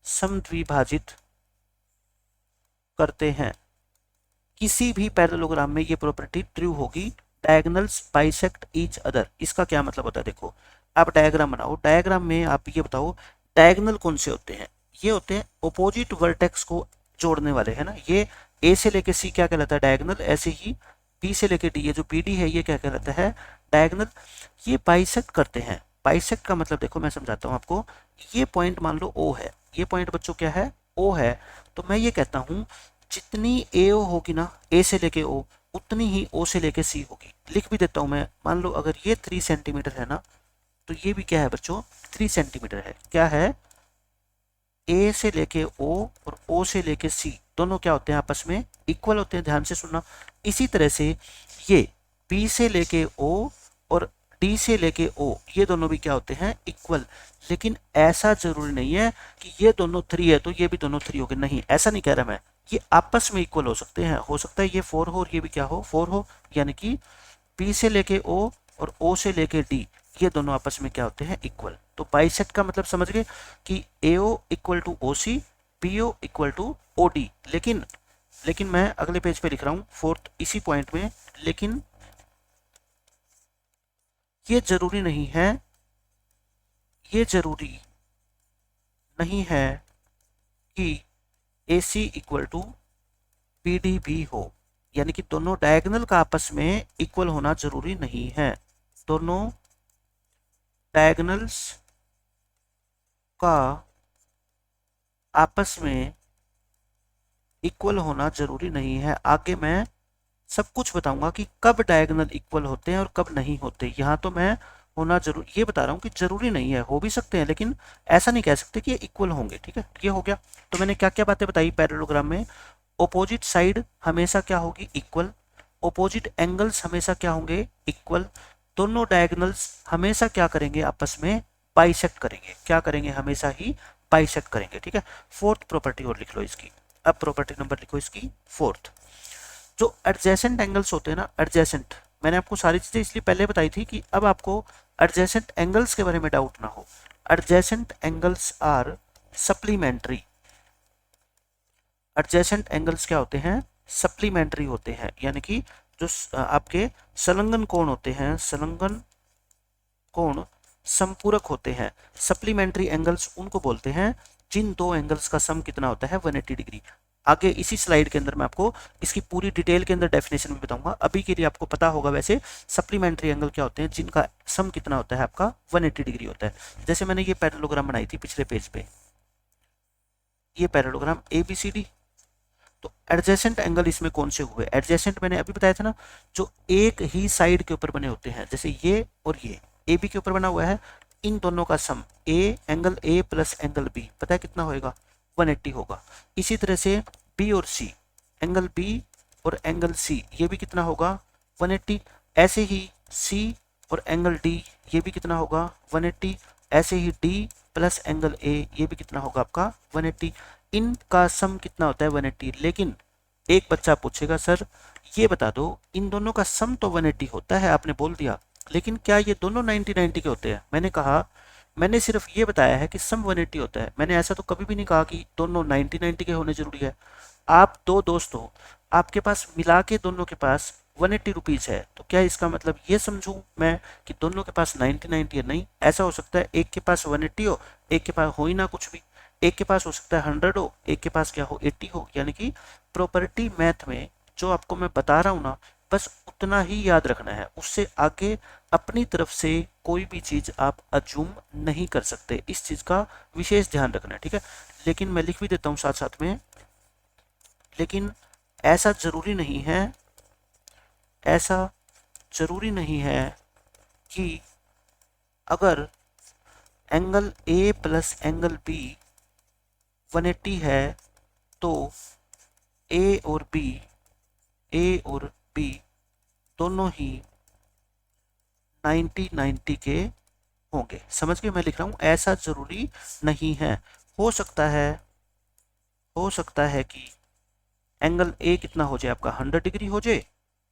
समद्विभाजित करते हैं। किसी भी पैरेललोग्राम में ये प्रॉपर्टी ट्रू होगी, डायगोनल्स बाइसेक्ट ईच अदर। इसका क्या मतलब होता है, देखो आप डायग्राम बनाओ, डायग्राम में आप ये बताओ डायगोनल कौन से होते हैं, ये होते हैं ऑपोजिट वर्टेक्स को जोड़ने वाले, है ना। ये ए से लेके सी क्या कहलाता है, डायगोनल। ऐसे ही बी से लेके डी, ये जो बी डी है ये क्या कहलाता है, डायगोनल। ये बाइसेक्ट करते हैं। बाइसेक्ट का मतलब देखो मैं समझाता हूँ आपको, ये पॉइंट मान लो ओ है, ये पॉइंट बच्चों क्या है, ओ है। तो मैं ये कहता हूँ जितनी ए ओ होगी ना, ए से लेके ओ, उतनी ही ओ से लेके सी होगी। लिख भी देता हूँ मैं, मान लो अगर ये 3 सेंटीमीटर है ना, तो ये भी क्या है बच्चों, 3 सेंटीमीटर है। क्या है, ए से लेके ओ और ओ से लेके सी दोनों क्या होते हैं, आपस में इक्वल होते हैं। ध्यान से सुनना। इसी तरह से ये बी से लेके ओ और डी से लेके ओ, ये दोनों भी क्या होते हैं, इक्वल। लेकिन ऐसा जरूरी नहीं है कि ये दोनों 3 है तो ये भी दोनों 3 हो गए, नहीं, ऐसा नहीं कह रहा मैं। ये आपस में इक्वल हो सकते हैं, हो सकता है ये 4 हो और ये भी क्या हो, 4 हो। यानी कि बी से लेके ओ और ओ से लेके डी, ये दोनों आपस में क्या होते हैं, इक्वल। तो बाइसेक्ट का मतलब समझ गए कि AO equal to OC, BO equal to OD। लेकिन मैं अगले पेज पे लिख रहा हूँ, फोर्थ इसी पॉइंट में, लेकिन ये जरूरी नहीं है, ये जरूरी नहीं है कि AC इक्वल टू BD भी हो। यानी कि दोनों डायगोनल का आपस में इक्वल होना जरूरी नहीं है। दोनों डायगोनल्स का आपस में इक्वल होना जरूरी नहीं है। आगे मैं सब कुछ बताऊंगा कि कब डायगोनल इक्वल होते हैं और कब नहीं होते। यहाँ तो मैं होना जरूर ये बता रहा हूँ कि जरूरी नहीं है, हो भी सकते हैं, लेकिन ऐसा नहीं कह सकते कि ये इक्वल होंगे। ठीक है, ये हो गया। तो मैंने क्या क्या बातें बताई पैरेललोग्राम में, ऑपोजिट साइड हमेशा क्या होगी, इक्वल। ऑपोजिट एंगल्स हमेशा क्या होंगे, इक्वल। दोनों डायगोनल्स हमेशा क्या करेंगे, आपस में बाइसेक्ट करेंगे। क्या करेंगे, हमेशा ही बाइसेक्ट करेंगे। ठीक है, फोर्थ प्रॉपर्टी और लिख लो इसकी। अब प्रॉपर्टी नंबर लिखो इसकी, फोर्थ। जो एडजेसेंट एंगल्स होते हैं ना, एडजेसेंट, मैंने आपको सारी चीजें इसलिए पहले बताई थी कि अब आपको एडजेसेंट एंगल्स के बारे में डाउट ना हो। Adjacent angles are supplementary. Adjacent angles क्या होते हैं, सप्लीमेंट्री होते हैं। यानी कि जो आपके संलग्न कोण होते हैं, संलग्न कोण संपूरक होते हैं। सप्लीमेंट्री एंगल्स उनको बोलते हैं जिन दो एंगल्स का सम कितना होता है, 180 डिग्री। आगे इसी स्लाइड के अंदर मैं आपको इसकी पूरी डिटेल के अंदर डेफिनेशन भी बताऊंगा। अभी के लिए आपको पता होगा वैसे सप्लीमेंट्री एंगल क्या होते हैं, जिनका सम कितना होता है, आपका 180 डिग्री होता है। जैसे मैंने ये पैरेललोग्राम बनाई थी पिछले पेज पे, ये पैरेललोग्राम ABCD। तो एडजेसेंट एंगल इसमें कौन से हुए, एडजेसेंट मैंने अभी बताया था ना, जो एक ही साइड के ऊपर बने होते हैं। जैसे ये और ये AB के ऊपर बना हुआ है, इन दोनों का sum angle A plus angle B पता है कितना होएगा, 180 होगा। इसी तरह से B और C, एंगल B और एंगल C ये भी कितना होगा, 180। ऐसे ही C और एंगल D ये भी कितना होगा, 180। ऐसे ही D प्लस एंगल A ये भी कितना होगा, आपका 180। इनका सम कितना होता है, 180। लेकिन एक बच्चा पूछेगा सर ये बता दो, इन दोनों का सम तो 180 होता है, आपने बोल दिया, लेकिन क्या ये दोनों 90-90 के होते हैं। मैंने कहा, मैंने सिर्फ ये बताया है कि सम 180 होता है। मैंने ऐसा तो कभी भी नहीं कहा कि दोनों 90-90 के होने जरूरी है। आप दो दोस्त हो, आपके पास मिला के दोनों के पास 180 रुपीज है, तो क्या इसका मतलब ये समझूं मैं कि दोनों के पास 90-90 है? नहीं, ऐसा हो सकता है एक के पास 180 हो, एक के पास हो ही ना कुछ भी। एक के पास हो सकता है 100 हो, एक के पास क्या हो, 80 हो। यानी कि प्रॉपर्टी मैथ में जो आपको मैं बता रहा हूँ ना, बस उतना ही याद रखना है, उससे आगे अपनी तरफ से कोई भी चीज आप अज्यूम नहीं कर सकते। इस चीज का विशेष ध्यान रखना है, ठीक है। लेकिन मैं लिख भी देता हूँ साथ साथ में, लेकिन ऐसा जरूरी नहीं है, ऐसा जरूरी नहीं है कि अगर angle A plus angle B 180 है तो A और B बी दोनों ही 90-90 के होंगे। समझ गए मैं लिख रहा हूं, ऐसा जरूरी नहीं है। हो सकता है हो सकता है कि एंगल ए कितना हो जाए आपका 100 डिग्री हो जाए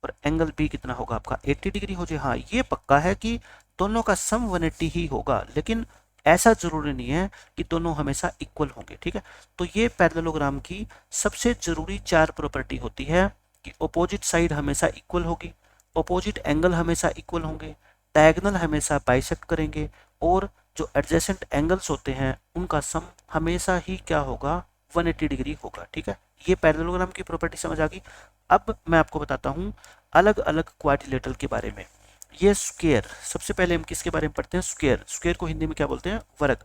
और एंगल बी कितना होगा आपका 80 डिग्री हो जाए। हाँ ये पक्का है कि दोनों का सम 180 ही होगा, लेकिन ऐसा जरूरी नहीं है कि दोनों हमेशा इक्वल होंगे। ठीक है, तो ये पैरेललोग्राम की सबसे जरूरी 4 प्रॉपर्टी होती है कि ऑपोजिट साइड हमेशा इक्वल होगी, ऑपोजिट एंगल हमेशा इक्वल होंगे, डायगोनल हमेशा बाइसेक्ट करेंगे और जो एडजेसेंट एंगल्स होते हैं उनका सम हमेशा ही क्या होगा 180 डिग्री होगा। ठीक है, ये पैरेललोग्राम की प्रॉपर्टी समझ आ गई। अब मैं आपको बताता हूँ अलग अलग क्वाड्रिलेटरल के बारे में। ये स्क्वायर, सबसे पहले हम किसके बारे में पढ़ते हैं, स्क्वायर। स्क्वायर को हिंदी में क्या बोलते हैं, वर्ग।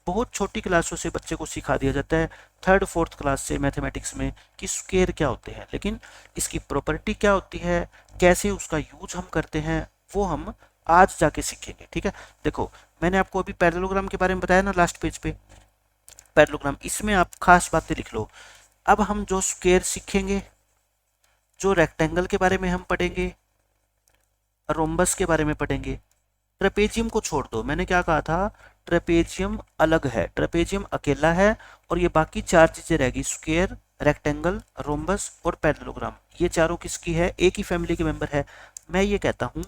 बहुत छोटी क्लासों से बच्चे को सिखा दिया जाता है, 3rd 4th क्लास से मैथमेटिक्स में, कि स्क्वायर क्या होते हैं, लेकिन इसकी प्रॉपर्टी क्या होती है, कैसे उसका यूज हम करते हैं, वो हम आज जाके सीखेंगे। ठीक है, देखो मैंने आपको अभी पैरेललोग्राम के बारे में बताया ना लास्ट पेज पे, पैरेललोग्राम, इसमें आप खास बातें लिख लो। अब हम जो स्क्वायर सीखेंगे, जो रेक्टेंगल के बारे में हम पढ़ेंगे, रोम्बस के बारे में पढ़ेंगे, ट्रेपेजियम को छोड़ दो। मैंने क्या कहा था, ट्रेपेजियम अलग है, ट्रेपेजियम अकेला है, और ये बाकी 4 चीजें रहेगी, स्क्वायर, रेक्टेंगल, रोम्बस और पैरेललोग्राम। ये चारों किसकी है, एक ही फैमिली के मेंबर है। मैं ये कहता हूँ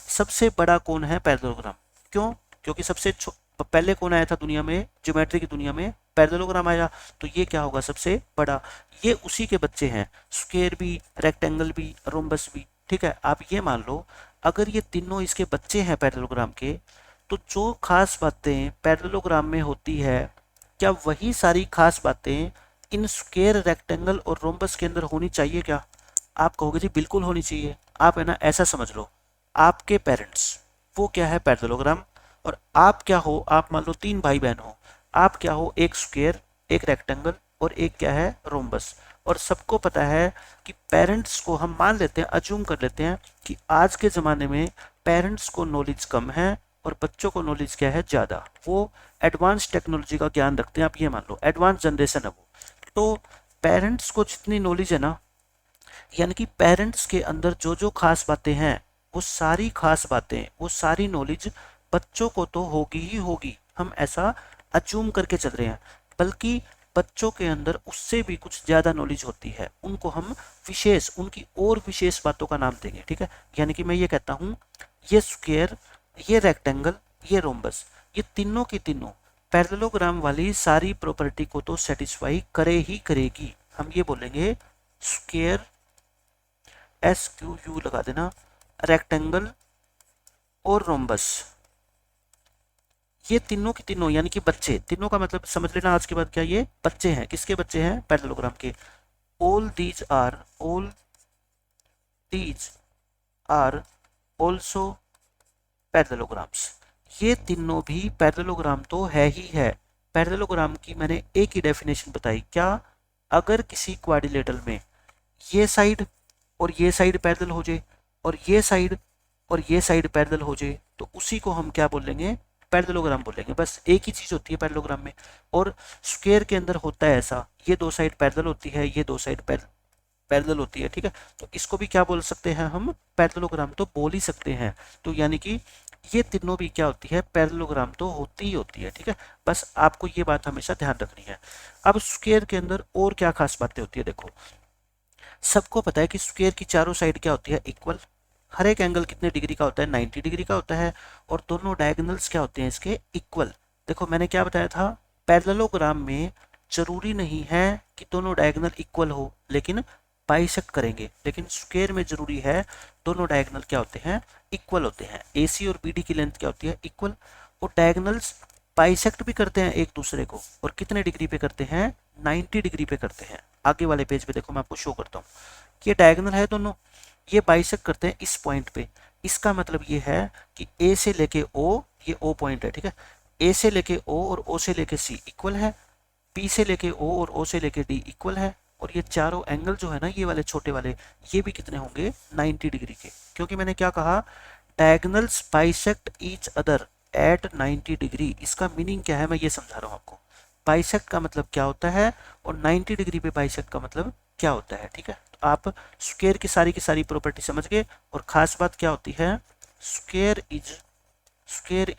सबसे बड़ा कौन है, पैरेललोग्राम। क्यों, क्योंकि सबसे पहले कौन आया था दुनिया में, ज्योमेट्री की दुनिया में पैरेललोग्राम आया, तो ये क्या होगा सबसे बड़ा। ये उसी के बच्चे हैं, स्क्वायर भी, रेक्टेंगल भी, रोम्बस भी। ठीक है, आप ये मान लो अगर ये तीनों इसके बच्चे हैं पैरेललोग्राम के, तो जो खास बातें पैरेललोग्राम में होती है, क्या वही सारी खास बातें इन स्क्वायर, रेक्टेंगल और रोम्बस के अंदर होनी चाहिए क्या? आप कहोगे जी बिल्कुल होनी चाहिए। आप है ना ऐसा समझ लो, आपके पेरेंट्स वो क्या है, पैरेललोग्राम, और आप क्या हो, आप मान लो 3 भाई बहन हो, आप क्या हो, एक स्क्वायर, एक रेक्टेंगल और एक क्या है, रोम्बस। और सबको पता है कि पेरेंट्स को हम मान लेते हैं, अज्यूम कर लेते हैं कि आज के ज़माने में पेरेंट्स को नॉलेज कम है और बच्चों को नॉलेज क्या है, ज़्यादा। वो एडवांस टेक्नोलॉजी का ज्ञान रखते हैं, आप ये मान लो, एडवांस जनरेशन है वो। तो पेरेंट्स को जितनी नॉलेज है ना, यानी कि पेरेंट्स के अंदर जो जो खास बातें हैं, वो सारी खास बातें, वो सारी नॉलेज बच्चों को तो होगी ही होगी, हम ऐसा अज्यूम करके चल रहे हैं। बल्कि बच्चों के अंदर उससे भी कुछ ज़्यादा नॉलेज होती है, उनको हम विशेष, उनकी और विशेष बातों का नाम देंगे। ठीक है, यानी कि मैं ये कहता हूँ ये स्क्वायर, ये रेक्टेंगल, ये रोम्बस, ये तीनों की तीनों पैरेललोग्राम वाली सारी प्रॉपर्टी को तो सेटिस्फाई करे ही करेगी। हम ये बोलेंगे स्क्वायर, SQU लगा देना, रेक्टेंगल और रोम्बस, ये तीनों की तीनों, यानी कि बच्चे, तीनों का मतलब समझ लेना आज के बाद क्या, ये बच्चे हैं, किसके बच्चे हैं, पैरेललोग्राम के। All these are also parallelograms. ये तीनों भी पैरेललोग्राम तो है ही है। पैरेललोग्राम की मैंने एक ही डेफिनेशन बताई, क्या, अगर किसी क्वाड्रिलेटरल में ये साइड और ये साइड पैरेलल हो जाए और ये साइड और ये साइड पैरेलल हो जाए, तो उसी को हम क्या बोलेंगे, पैरेललोग्राम बोलेंगे। बस एक ही चीज होती है पैरेललोग्राम में। और स्क्वायर के अंदर होता है ऐसा, ये 2 साइड पैरेलल होती है, ये 2 साइड पैरेलल होती है। ठीक है, तो इसको भी क्या बोल सकते हैं हम, पैरेललोग्राम तो बोल ही सकते हैं। तो यानी कि ये तीनों भी क्या होती है, पैरेललोग्राम तो होती ही होती है। ठीक है, बस आपको ये बात हमेशा ध्यान रखनी है। अब स्क्वायर के अंदर और क्या खास बातें होती है, देखो सबको पता है कि स्क्वायर की चारों साइड क्या होती है, इक्वल। हर एक एंगल कितने डिग्री का होता है, 90 डिग्री का होता है, और दोनों डायगोनल्स क्या होते हैं इसके, इक्वल। देखो मैंने क्या बताया था, पैरेललोग्राम में जरूरी नहीं है कि दोनों डायगोनल इक्वल हो, लेकिन बाइसेक्ट करेंगे। लेकिन स्क्वायर में जरूरी है दोनों डायगोनल क्या होते हैं, इक्वल होते हैं। AC और BD की लेंथ क्या होती है, इक्वल। और डायगोनल्स बाइसेक्ट भी करते हैं एक दूसरे को, और कितने डिग्री पे करते हैं, 90 डिग्री पे करते हैं। आगे वाले पेज पे देखो, मैं आपको शो करता हूँ कि ये डायगोनल है दोनों, ये बाइसेक्ट करते हैं इस पॉइंट पे। इसका मतलब ये है कि A से लेके O, ये O पॉइंट है। ठीक है, A से लेके O और O से लेके C इक्वल है, P से लेके O और O से लेके D इक्वल है, और ये चारों एंगल जो है ना, ये वाले छोटे वाले, ये भी कितने होंगे, 90 डिग्री के। क्योंकि मैंने क्या कहा, diagonals bisect each other at 90 degree. इसका मीनिंग क्या है, मैं ये समझा रहा हूँ आपको। बाइसेक्ट का मतलब क्या होता है, और 90 डिग्री पे बाइसेक्ट का मतलब क्या होता है, ठीक है। तो आप स्क्वायर की सारी प्रॉपर्टी समझ गए। और खास बात क्या होती है, square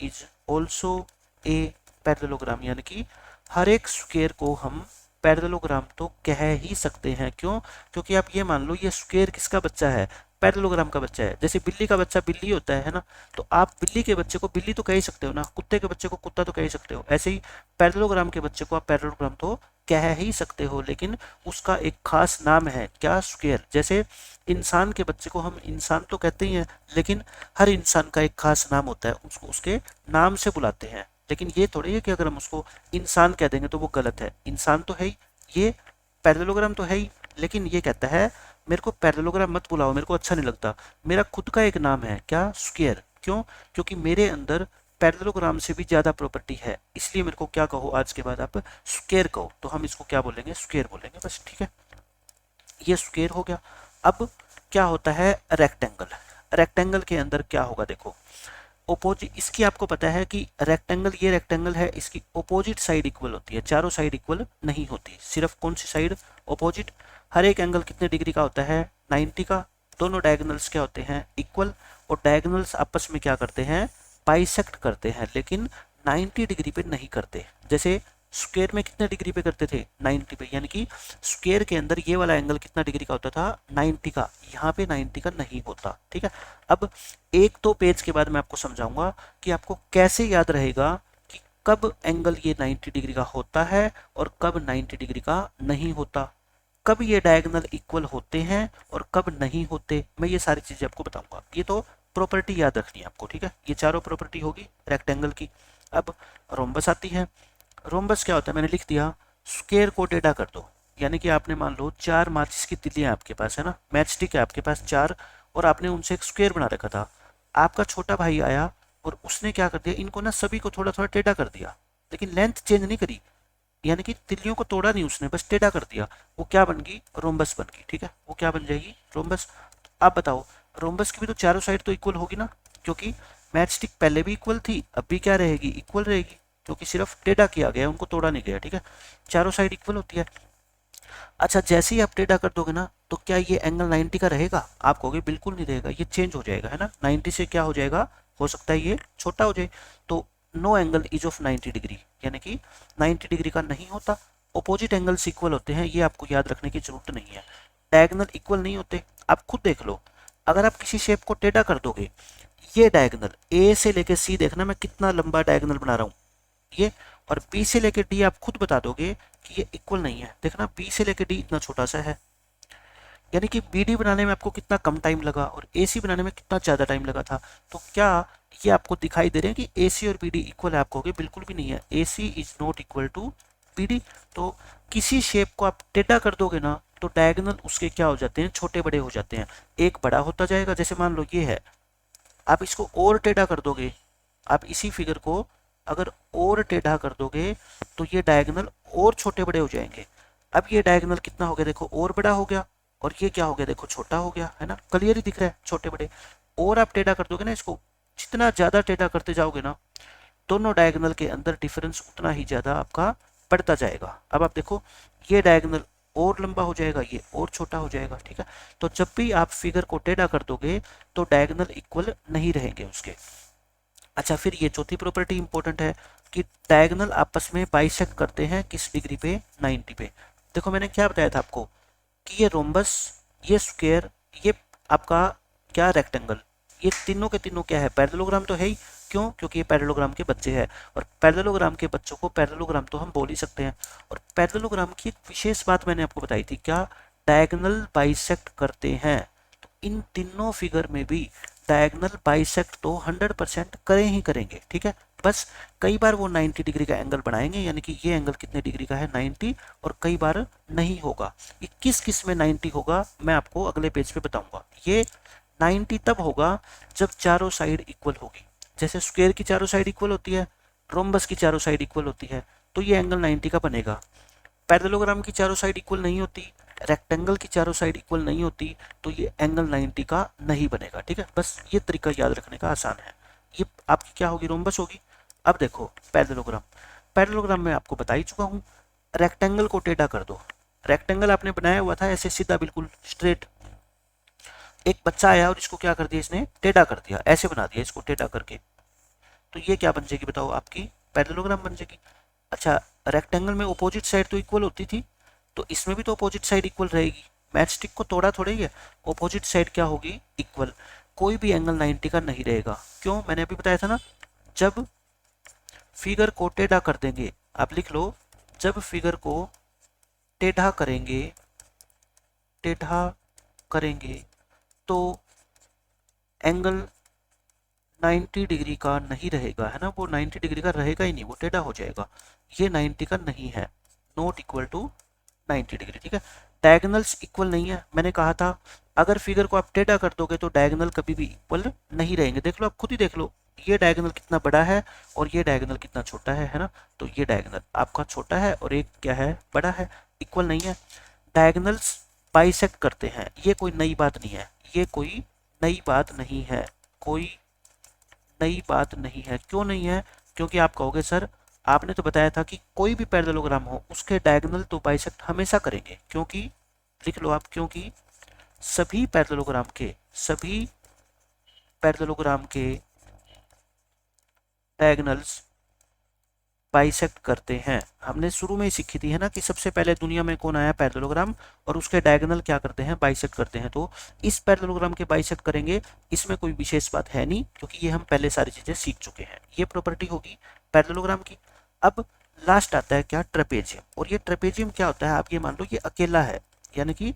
is also a parallelogram, यानी कि हर एक स्क्वायर को हम पैरेललोग्राम तो कह ही सकते हैं। क्यों? क्योंकि आप ये मान लो ये स्क्वायर किसका बच्चा है, पैरेललोग्राम का बच्चा है। जैसे बिल्ली का बच्चा बिल्ली होता है ना, तो आप बिल्ली के बच्चे को बिल्ली तो कह ही सकते हो ना, कुत्ते के बच्चे को कुत्ता तो कह ही सकते हो। ऐसे ही पैरेललोग्राम के बच्चे को आप पैरेललोग्राम तो कह ही सकते हो, लेकिन उसका एक खास नाम है, क्या, स्क्वायर। जैसे इंसान के बच्चे को हम इंसान तो कहते ही हैं, लेकिन हर इंसान का एक खास नाम होता है, उसको उसके नाम से बुलाते हैं। लेकिन ये थोड़ी है कि अगर हम उसको इंसान कह देंगे तो वो गलत है। इंसान तो है ही, ये पैरेललोग्राम तो है ही, लेकिन ये कहता है मेरे को पैरेललोग्राम मत बुलाओ, मेरे को अच्छा नहीं लगता, मेरा खुद का एक नाम है, क्या, स्क्वायर। क्यों? क्योंकि मेरे अंदर पैरेललोग्राम से भी ज्यादा प्रॉपर्टी है, इसलिए मेरे को क्या कहो, आज के बाद आप स्क्वायर कहो, तो हम इसको क्या बोलेंगे, स्क्वायर बोलेंगे, बस, ठीक है। ये स्क्वायर हो गया। अब क्या होता है रेक्टेंगल। रेक्टेंगल के अंदर क्या होगा, देखो ओपोजिट, इसकी आपको पता है कि रेक्टेंगल, ये रेक्टेंगल है, इसकी ओपोजिट साइड इक्वल होती है, चारों साइड इक्वल नहीं होती, सिर्फ कौन सी साइड, ओपोजिट। हर एक एंगल कितने डिग्री का होता है, 90 का। दोनों डायगोनल्स क्या होते हैं, इक्वल। और डायगोनल्स आपस में क्या करते हैं, बाइसेक्ट करते हैं, लेकिन 90 डिग्री पे नहीं करते। जैसे स्क्वायर में कितने डिग्री पे करते थे, 90 पे, यानी कि स्क्वायर के अंदर ये वाला एंगल कितना डिग्री का होता था, 90 का। यहाँ पे 90 का नहीं होता, ठीक है। अब एक दो पेज के बाद मैं आपको समझाऊंगा कि आपको कैसे याद रहेगा कि कब एंगल ये 90 डिग्री का होता है और कब 90 डिग्री का नहीं होता, कब ये डायगोनल इक्वल होते हैं और कब नहीं होते। मैं ये सारी चीजें आपको बताऊंगा। ये तो प्रॉपर्टी याद रखनी है आपको, ठीक है। ये चारों प्रॉपर्टी होगी रेक्टेंगल की। अब रोम्बस आती है। रोम्बस क्या होता है, मैंने लिख दिया, स्क्वायर को टेढ़ा कर दो। यानी कि आपने मान लो 4 माचिस की तिलियां आपके पास है ना, मैच स्टिक है आपके पास 4, और आपने उनसे एक स्क्वायर बना रखा था। आपका छोटा भाई आया और उसने क्या कर दिया, इनको ना सभी को थोड़ा थोड़ा टेढ़ा कर दिया, लेकिन लेंथ चेंज नहीं करी, यानी कि तिलियों को तोड़ा नहीं उसने, बस टेढ़ा कर दिया। वो क्या बन गई, रोम्बस बन गई, ठीक है। वो क्या बन जाएगी, रोम्बस। तो आप बताओ, रोम्बस की भी तो चारों साइड तो इक्वल होगी ना, क्योंकि मैच स्टिक पहले भी इक्वल थी, अब भी क्या रहेगी, इक्वल रहेगी, क्योंकि सिर्फ टेढ़ा किया गया, उनको तोड़ा नहीं गया, ठीक है। चारों साइड इक्वल होती है। अच्छा, जैसे ही आप टेढ़ा कर दोगे ना, तो क्या ये एंगल 90 का रहेगा, आप कहोगे बिल्कुल नहीं रहेगा, ये चेंज हो जाएगा, है ना। 90 से क्या हो जाएगा, हो सकता है ये छोटा हो जाए। तो no angle is of 90 degree, यानी कि 90 डिग्री का नहीं होता। अपोजिट एंगल्स इक्वल होते हैं, ये आपको याद रखने की जरूरत नहीं है। डायगोनल इक्वल नहीं होते, आप खुद देख लो। अगर आप किसी शेप को टेढ़ा कर दोगे, ये डायगोनल ए से लेके सी, देखना मैं कितना लंबा डायगोनल बना रहा हूँ ये, और बी से लेके डी आप खुद बता दोगे कि ये इक्वल नहीं है। देखना बी से लेके डी इतना छोटा सा है, यानी कि बी डी बनाने में आपको कितना कम टाइम लगा और ए सी बनाने में कितना ज़्यादा टाइम लगा था। तो क्या ये आपको दिखाई दे रहे हैं कि ए सी और बी डी इक्वल है, आप कहोगे बिल्कुल भी नहीं है, A C is not equal to B D. तो किसी शेप को आप टेढ़ा कर दोगे ना, तो डायगोनल उसके क्या हो जाते हैं, छोटे बड़े हो जाते हैं, एक बड़ा होता जाएगा। जैसे मान लो ये है, आप इसको और टेढ़ा कर दोगे, आप इसी फिगर को अगर और टेढ़ा कर दोगे, तो ये डायगोनल और छोटे बड़े हो जाएंगे। अब ये डायगोनल कितना हो गया, देखो और बड़ा हो गया, और ये क्या हो गया, देखो छोटा हो गया, है ना, क्लियर ही दिख रहा है, छोटे बड़े। और आप टेढ़ा कर दोगे ना इसको, जितना ज्यादा टेढ़ा करते जाओगे ना, दोनों डायगोनल के अंदर डिफरेंस उतना ही ज्यादा आपका बढ़ता जाएगा। अब आप देखो, ये डायगोनल और लंबा हो जाएगा, ये और छोटा हो जाएगा, ठीक है। तो जब भी आप फिगर को टेढ़ा कर दोगे, तो डायगोनल इक्वल नहीं रहेंगे उसके। अच्छा, फिर ये चौथी प्रॉपर्टी इंपॉर्टेंट है कि डायगोनल आपस में बाइसेक्ट करते हैं किस डिग्री पे, 90 पे। देखो मैंने क्या बताया था आपको कि ये रोम्बस, ये स्क्वायर, ये आपका क्या, रेक्टेंगल, ये तीनों के तीनों क्या है, पैरेललोग्राम तो है ही। क्यों? क्योंकि ये पैरेललोग्राम के बच्चे हैं, और पैरेललोग्राम के बच्चों को पैरेललोग्राम तो हम बोल ही सकते हैं। और पैरेललोग्राम की एक विशेष बात मैंने आपको बताई थी, क्या, डायगोनल बाइसेक्ट करते हैं। तो इन तीनों फिगर में भी डायगोनल बाइसेक्ट तो 100% करें ही करेंगे, ठीक है। बस कई बार वो 90 डिग्री का एंगल बनाएंगे, यानी कि ये एंगल कितने डिग्री का है, 90, और कई बार नहीं होगा। ये किस किस में 90 होगा, मैं आपको अगले पेज पे बताऊंगा। ये 90 तब होगा जब चारों साइड इक्वल होगी। जैसे स्क्वायर की चारों साइड इक्वल होती है, रोम्बस की चारों साइड इक्वल होती है, तो ये एंगल 90 का बनेगा। पैरेललोग्राम की चारों साइड इक्वल नहीं होती, रेक्टेंगल की चारों साइड इक्वल नहीं होती, तो ये एंगल 90 का नहीं बनेगा, ठीक है। बस ये तरीका याद रखने का आसान है। ये आपकी क्या होगी, रोम्बस होगी। अब देखो पैरेललोग्राम, पैरेललोग्राम में आपको बता ही चुका हूँ, रेक्टेंगल को टेढ़ा कर दो, रेक्टेंगल आपने बनाया हुआ था ऐसे सीधा बिल्कुल स्ट्रेट, एक बच्चा आया और इसको क्या कर दिया, इसने टेढ़ा कर दिया, ऐसे बना दिया इसको टेढ़ा करके, तो ये क्या बन जाएगी बताओ, आपकी पैरेललोग्राम बन जाएगी। अच्छा, रेक्टेंगल में अपोजिट साइड तो इक्वल होती थी, तो इसमें भी तो अपोजिट साइड इक्वल रहेगी, मैच स्टिक को तोड़ा थोड़ा ही है, अपोजिट साइड क्या होगी, इक्वल। कोई भी एंगल 90 का नहीं रहेगा, क्यों, मैंने अभी बताया था ना, जब फिगर को टेढ़ा कर देंगे, आप लिख लो, जब फिगर को टेढ़ा करेंगे, टेढ़ा करेंगे तो एंगल 90 डिग्री का नहीं रहेगा, है ना, वो 90 डिग्री का रहेगा ही नहीं, वो टेढ़ा हो जाएगा, ये 90 का नहीं है, नॉट इक्वल टू 90 डिग्री, ठीक है। डायगोनल्स इक्वल नहीं है, मैंने कहा था अगर फिगर को आप टेढ़ा कर दोगे तो डायगोनल कभी भी इक्वल नहीं रहेंगे, देख लो आप खुद ही देख लो, ये डायगोनल कितना बड़ा है और ये डायगोनल कितना छोटा है ना, तो ये डायगोनल आपका छोटा है और एक क्या है, बड़ा है, इक्वल नहीं है। डायगोनल्स बाइसेक्ट करते हैं, ये कोई नई बात नहीं है, ये कोई नई बात नहीं है, कोई नई बात नहीं है, क्यों नहीं है, क्योंकि आप कहोगे सर आपने तो बताया था कि कोई भी पैरेललोग्राम हो उसके डायगोनल तो बाइसेक्ट हमेशा करेंगे, क्योंकि लिख लो आप, क्योंकि सभी पैरेललोग्राम के, सभी पैरेललोग्राम के डायगोनल्स बाइसेक्ट करते हैं। हमने शुरू में ही सीखी थी है ना कि सबसे पहले दुनिया में कौन आया, पैरेललोग्राम, और उसके डायगोनल क्या करते हैं, बाइसेक्ट करते हैं, तो इस पैरेललोग्राम के बाइसेक्ट करेंगे, इसमें कोई विशेष बात है नहीं, क्योंकि ये हम पहले सारी चीजें सीख चुके हैं, ये प्रॉपर्टी होगी पैरेललोग्राम की। अब लास्ट आता है क्या, ट्रेपेजियम, और ये ट्रेपेजियम क्या होता है, आप ये मान लो ये अकेला है, यानी कि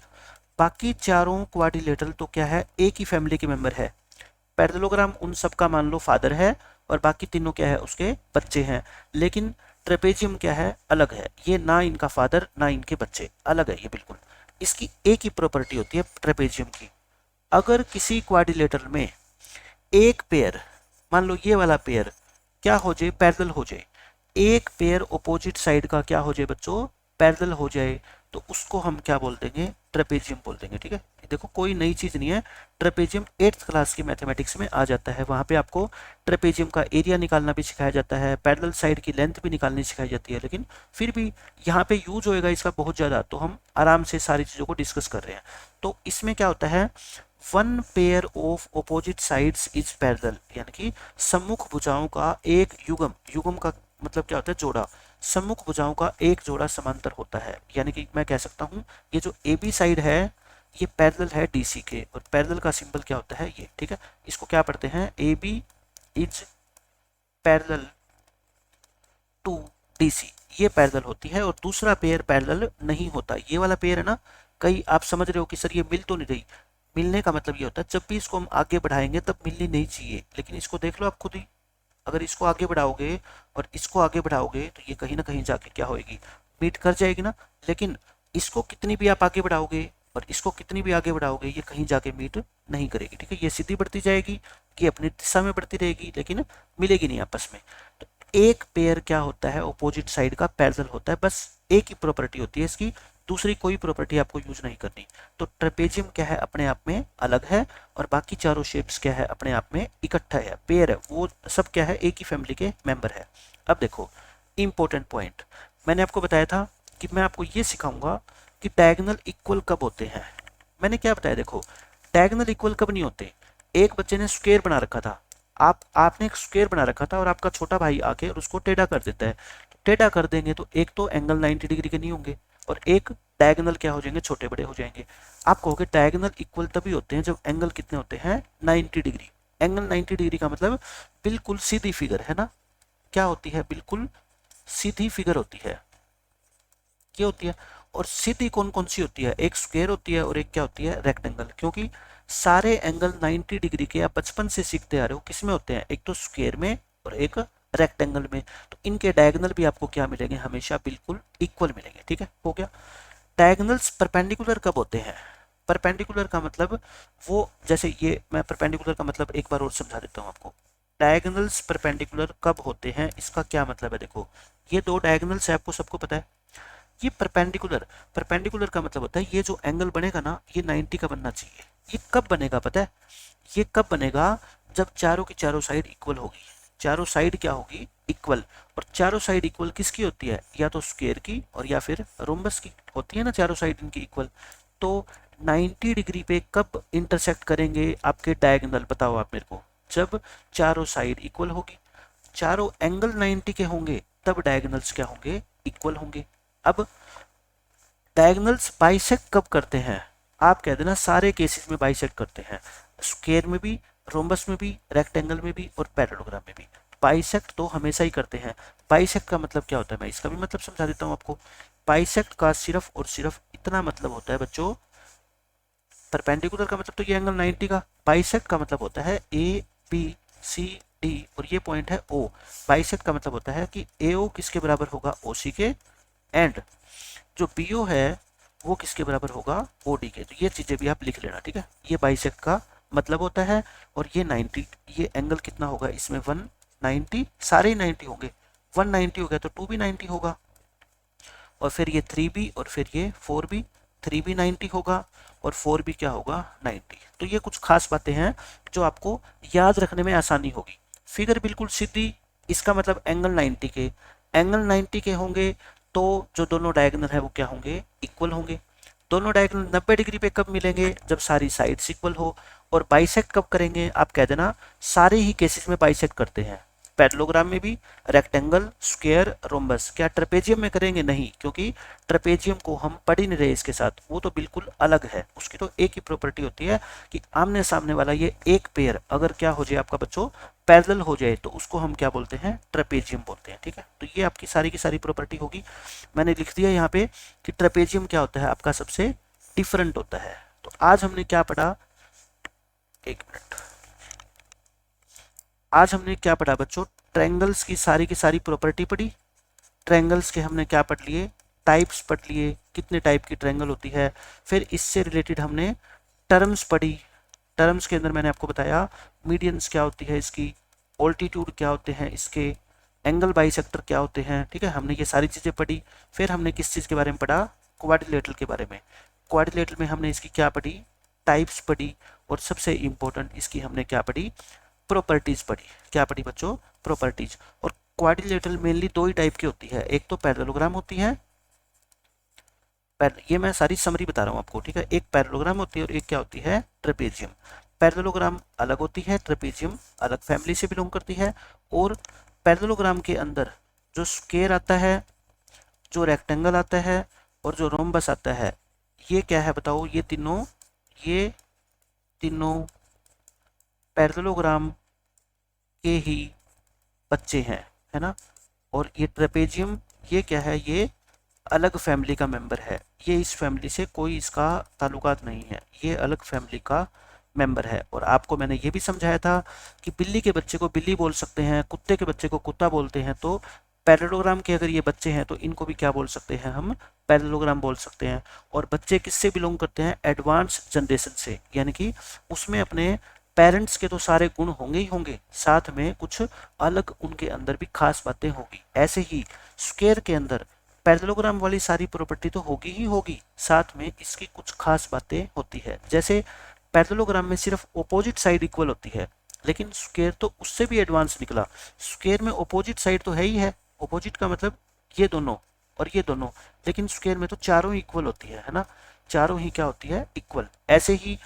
बाकी चारों क्वाड्रिलेटरल तो क्या है, एक ही फैमिली के मेंबर है, पैरेललोग्राम उन सब का मान लो फादर है और बाकी तीनों क्या है, उसके बच्चे हैं, लेकिन ट्रेपेजियम क्या है, अलग है, ये ना इनका फादर ना इनके बच्चे, अलग है ये बिल्कुल। इसकी एक ही प्रॉपर्टी होती है ट्रेपेजियम की, अगर किसी क्वाड्रिलेटरल में एक पेयर, मान लो ये वाला पेयर क्या हो जाए, पैरेलल हो जाए, एक पेयर अपोजिट साइड का क्या हो जाए बच्चों, पैरेलल हो जाए, तो उसको हम क्या बोल देंगे, ट्रेपेजियम बोल देंगे, ठीक है। देखो कोई नई चीज नहीं है, ट्रेपेजियम 8th क्लास की मैथमेटिक्स में आ जाता है, वहां पे आपको ट्रेपेजियम का एरिया निकालना भी सिखाया जाता है, पैरेलल साइड की लेंथ भी निकालनी सिखाई जाती है, लेकिन फिर भी यहाँ पे यूज होएगा इसका बहुत ज्यादा, तो हम आराम से सारी चीजों को डिस्कस कर रहे हैं। तो इसमें क्या होता है, one pair of opposite sides is parallel, यानी कि सम्मुख भुजाओं का एक युग्म, युग्म का मतलब क्या होता है, जोड़ा, सम्मुख भुजाओं का एक जोड़ा समांतर होता है, यानी कि मैं कह सकता हूँ ये जो ए बी साइड है ये पैरेलल है डीसी के, और पैरेलल का सिंबल क्या होता है ये, ठीक है। इसको क्या पढ़ते हैं, A B is parallel to DC, ये पैरेलल होती है, और दूसरा पेयर पैरेलल नहीं होता, ये वाला पेयर है ना, कई आप समझ रहे हो कि सर ये मिल तो नहीं रही, मिलने का मतलब ये होता है जब भी इसको हम आगे बढ़ाएंगे तब मिलनी नहीं चाहिए, लेकिन इसको देख लो आप खुद ही, अगर इसको आगे बढ़ाओगे और इसको आगे बढ़ाओगे तो ये कहीं ना कहीं जाके क्या होएगी, मीट कर जाएगी ना, लेकिन इसको कितनी भी आप आगे बढ़ाओगे और इसको कितनी भी आगे बढ़ाओगे ये कहीं जाके मीट नहीं करेगी, ठीक है, ये सीधी बढ़ती जाएगी, ये अपनी दिशा में बढ़ती रहेगी, लेकिन मिलेगी नहीं आपस में। तो एक पेयर क्या होता है, ऑपोजिट साइड का पैरेलल होता है, बस एक ही प्रॉपर्टी होती है इसकी, दूसरी कोई प्रॉपर्टी आपको यूज नहीं करनी। तो ट्रेपेजियम क्या है, अपने आप में अलग है, और बाकी चारों शेप्स क्या है, अपने आप में इकट्ठा है, पेयर है, वो सब क्या है, एक ही फैमिली के मेंबर है। अब देखो इंपॉर्टेंट पॉइंट, मैंने आपको बताया था कि मैं आपको ये सिखाऊंगा कि डायगोनल इक्वल कब होते हैं। मैंने क्या बताया, देखो डायगोनल इक्वल कब नहीं होते, एक बच्चे ने स्क्वायर बना रखा था, आपने एक स्क्वायर बना रखा था और आपका छोटा भाई आके और उसको टेढ़ा कर देता है, तो टेढ़ा कर देंगे तो एक तो एंगल 90 डिग्री के नहीं होंगे और एक डायगोनल क्या हो जाएंगे, छोटे बड़े हो जाएंगे। आप कहोगे डायगोनल इक्वल तभी होते हैं जब एंगल कितने होते हैं, 90 डिग्री। एंगल 90 डिग्री का मतलब बिल्कुल सीधी फिगर है ना, क्या होती है, बिल्कुल सीधी फिगर होती है, क्या होती है, और सीधी कौन कौन सी होती है, एक स्क्वायर होती है और एक क्या होती है, रेक्टेंगल, क्योंकि सारे एंगल 90 डिग्री के आप बचपन से सीखते आ रहे हो किस में होते हैं, एक तो स्क्वायर में और एक रेक्टेंगल में, तो इनके डायगोनल भी आपको क्या मिलेंगे, हमेशा बिल्कुल इक्वल मिलेंगे, ठीक है, हो गया। डायगोनल्स परपेंडिकुलर कब होते हैं, परपेंडिकुलर का मतलब वो, जैसे ये मैं परपेंडिकुलर का मतलब एक बार और समझा देता हूँ आपको, डायगोनल्स परपेंडिकुलर कब होते हैं, इसका क्या मतलब है, देखो ये दो डायगोनल्स है, आपको सबको पता है, ये परपेंडिकुलर, परपेंडिकुलर का मतलब होता है ये जो एंगल बनेगा ना ये 90 का बनना चाहिए, ये कब बनेगा पता है, ये कब बनेगा, जब चारों की चारों साइड इक्वल होगी, चारों साइड क्या होगी, इक्वल। और चारों साइड इक्वल किसकी होती है, या तो स्क्वायर की और या फिर रोम्बस की होती है ना, चारों साइड इनकी इक्वल। तो 90 डिग्री पे कब इंटरसेक्ट करेंगे आपके डायगोनल, बताओ आप मेरे को, जब चारों साइड इक्वल होगी, चारों एंगल 90 के होंगे, तब डायगोनल्स क्या होंगे, इक्वल होंगे। अब डायगोनल्स बाइसेक्ट कब करते हैं, आप कह देना सारे केसेस में बाइसेक्ट करते हैं, स्क्वायर में भी, रोम्बस में भी, रेक्टेंगल में भी और पैरेललोग्राम में भी। बाइसेक्ट तो हमेशा ही करते हैं। बाइसेक्ट का मतलब क्या होता है, मैं इसका भी मतलब समझा देता हूँ आपको। बाइसेक्ट का सिर्फ और सिर्फ इतना मतलब होता है बच्चों, परपेंडिकुलर का मतलब तो ये एंगल 90 का, बाइसेक्ट का मतलब होता है ए बी सी डी और ये पॉइंट है ओ। बाइसेक्ट का मतलब होता है कि ए ओ किसके बराबर होगा, ओ सी के, एंड जो बी ओ है वो किसके बराबर होगा, ओ डी के। तो ये चीजें भी आप लिख लेना, ठीक है, ये बाइसेक्ट का मतलब होता है। और ये 90, ये एंगल कितना होगा इसमें, 190, सारे ही 90 होंगे, 190 हो गया तो 2 भी 90 होगा, और फिर ये 3b और फिर ये 4b, 3b 90 होगा और 4b क्या होगा, 90। तो ये कुछ खास बातें हैं जो आपको याद रखने में आसानी होगी। फिगर बिल्कुल सीधी, इसका मतलब एंगल 90 के, एंगल 90 के होंगे तो जो दोनों डायगोनल है वो क्या होंगे, इक्वल होंगे। दोनों डायगोनल 90 डिग्री पे कब मिलेंगे, जब सारी साइड्स इक्वल हो। और बाइसेक्ट कब करेंगे, आप कह देना सारे ही केसेस में बाइसेक्ट करते हैं, पैरेललोग्राम में भी, रेक्टेंगल, स्क्वायर, रोम्बस। क्या ट्रेपेजियम में करेंगे, नहीं, क्योंकि ट्रेपेजियम को हम पढ़ ही नहीं रहे इसके साथ, वो तो बिल्कुल अलग है, उसकी तो एक ही प्रॉपर्टी होती है कि आमने सामने वाला ये एक पेयर अगर क्या हो जाए आपका बच्चों, पैरेलल हो जाए, तो उसको हम क्या बोलते हैं, ट्रेपेजियम बोलते हैं, ठीक है। तो ये आपकी सारी की सारी प्रॉपर्टी होगी। मैंने लिख दिया यहाँ पे कि ट्रेपेजियम क्या होता है आपका, सबसे डिफरेंट होता है। तो आज हमने क्या पढ़ा, एक मिनट, आज हमने क्या पढ़ा बच्चों, ट्रायंगल्स की सारी प्रॉपर्टी पढ़ी। ट्रायंगल्स के हमने क्या पढ़ लिए, टाइप्स पढ़ लिए, कितने टाइप की ट्रायंगल होती है। फिर इससे रिलेटेड हमने टर्म्स पढ़ी। टर्म्स के अंदर मैंने आपको बताया मीडियंस क्या होती है इसकी, ऑल्टीट्यूड क्या होते हैं इसके, एंगल बाइसेक्टर क्या होते हैं, ठीक है, हमने ये सारी चीज़ें पढ़ी। फिर हमने किस चीज़ के बारे में पढ़ा, क्वाड्रिलेटरल के बारे में। क्वाड्रिलेटरल में हमने इसकी क्या पढ़ी, टाइप्स पढ़ी, और सबसे इंपॉर्टेंट इसकी हमने क्या पढ़ी, प्रॉपर्टीज पढ़ी। क्या पढ़ी बच्चों, प्रॉपर्टीज। और क्वाड्रिलेटरल मेनली दो ही टाइप की होती है, एक तो पैरेललोग्राम होती है, ये मैं सारी समरी बता रहा हूँ आपको, ठीक है, एक पैरेललोग्राम होती है और एक क्या होती है, ट्रेपेजियम। पैरेललोग्राम अलग होती है, ट्रेपेजियम अलग फैमिली से बिलोंग करती है। और पैरेललोग्राम के अंदर जो स्क्वायर आता है, जो रेक्टेंगल आता है और जो रोम्बस आता है, ये क्या है बताओ, ये तीनों पैरेललोग्राम के ही बच्चे हैं, है ना। और ये ट्रेपेजियम ये क्या है, ये अलग फैमिली का मेंबर है, ये इस फैमिली से कोई इसका ताल्लुकात नहीं है, ये अलग फैमिली का मेंबर है। और आपको मैंने ये भी समझाया था कि बिल्ली के बच्चे को बिल्ली बोल सकते हैं, कुत्ते के बच्चे को कुत्ता बोलते हैं, तो पैरेललोग्राम के अगर ये बच्चे हैं तो इनको भी क्या बोल सकते हैं, हम पैरेललोग्राम बोल सकते हैं। और बच्चे किससे बिलोंग करते हैं, एडवांस जनरेशन से, यानी कि उसमें अपने पेरेंट्स के तो सारे गुण होंगे ही होंगे, साथ में कुछ अलग उनके अंदर भी खास बातें होगी। ऐसे ही स्क्वायर के अंदर पैरेललोग्राम वाली सारी प्रॉपर्टी तो होगी ही होगी, साथ में इसकी कुछ खास बातें होती है। जैसे पैरेललोग्राम में सिर्फ ऑपोजिट साइड इक्वल होती है, लेकिन स्क्वायर तो उससे भी एडवांस निकला। स्क्वायर में ऑपोजिट साइड तो है ही है, ऑपोजिट का मतलब ये दोनों और ये दोनों, लेकिन स्क्वायर में तो चारों ही इक्वल होती है ना, चारों ही क्या होती है, इक्वल। ऐसे ही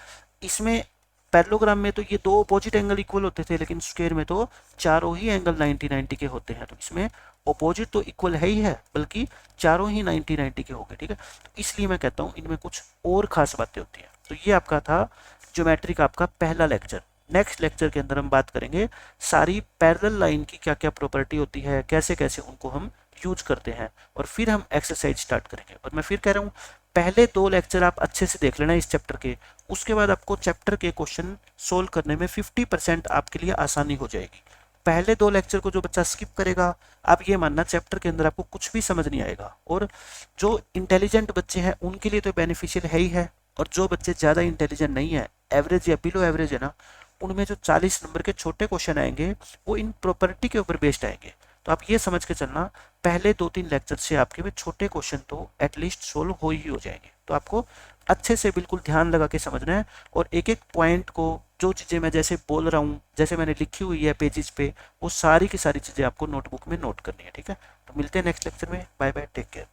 इसमें पैरेललोग्राम में तो ये दो अपोजिट एंगल इक्वल होते थे, लेकिन स्क्वायर में तो चारों ही एंगल 90-90 के होते हैं। तो इसमें अपोजिट तो इक्वल है ही है, बल्कि चारों ही 90-90 के हो गए, ठीक है। तो इसलिए मैं कहता हूँ इनमें कुछ और खास बातें होती हैं। तो ये आपका था ज्योमेट्री का आपका पहला लेक्चर। नेक्स्ट लेक्चर के अंदर हम बात करेंगे सारी पैरेलल लाइन की क्या क्या प्रॉपर्टी होती है, कैसे कैसे उनको हम यूज करते हैं, और फिर हम एक्सरसाइज स्टार्ट करेंगे। और मैं फिर कह रहा हूँ पहले 2 लेक्चर आप अच्छे से देख लेना इस चैप्टर के, उसके बाद आपको चैप्टर के क्वेश्चन सोल्व करने में 50% आपके लिए आसानी हो जाएगी। पहले 2 लेक्चर को जो बच्चा स्किप करेगा, आप ये मानना चैप्टर के अंदर आपको कुछ भी समझ नहीं आएगा। और जो इंटेलिजेंट बच्चे हैं उनके लिए तो बेनिफिशियल है ही है, और जो बच्चे ज़्यादा इंटेलिजेंट नहीं है, एवरेज या बिलो एवरेज है ना, उनमें जो 40 नंबर के छोटे क्वेश्चन आएंगे वो इन प्रॉपर्टी के ऊपर बेस्ड आएंगे। तो आप ये समझ के चलना पहले 2-3 लेक्चर से आपके में छोटे क्वेश्चन तो एटलीस्ट सोल्व हो ही हो जाएंगे। तो आपको अच्छे से बिल्कुल ध्यान लगा के समझना है, और एक एक पॉइंट को, जो चीज़ें मैं जैसे बोल रहा हूँ, जैसे मैंने लिखी हुई है पेजेस पे, वो सारी की सारी चीज़ें आपको नोटबुक में नोट करनी है। ठीक है, तो मिलते हैं नेक्स्ट लेक्चर में। Bye bye, take care.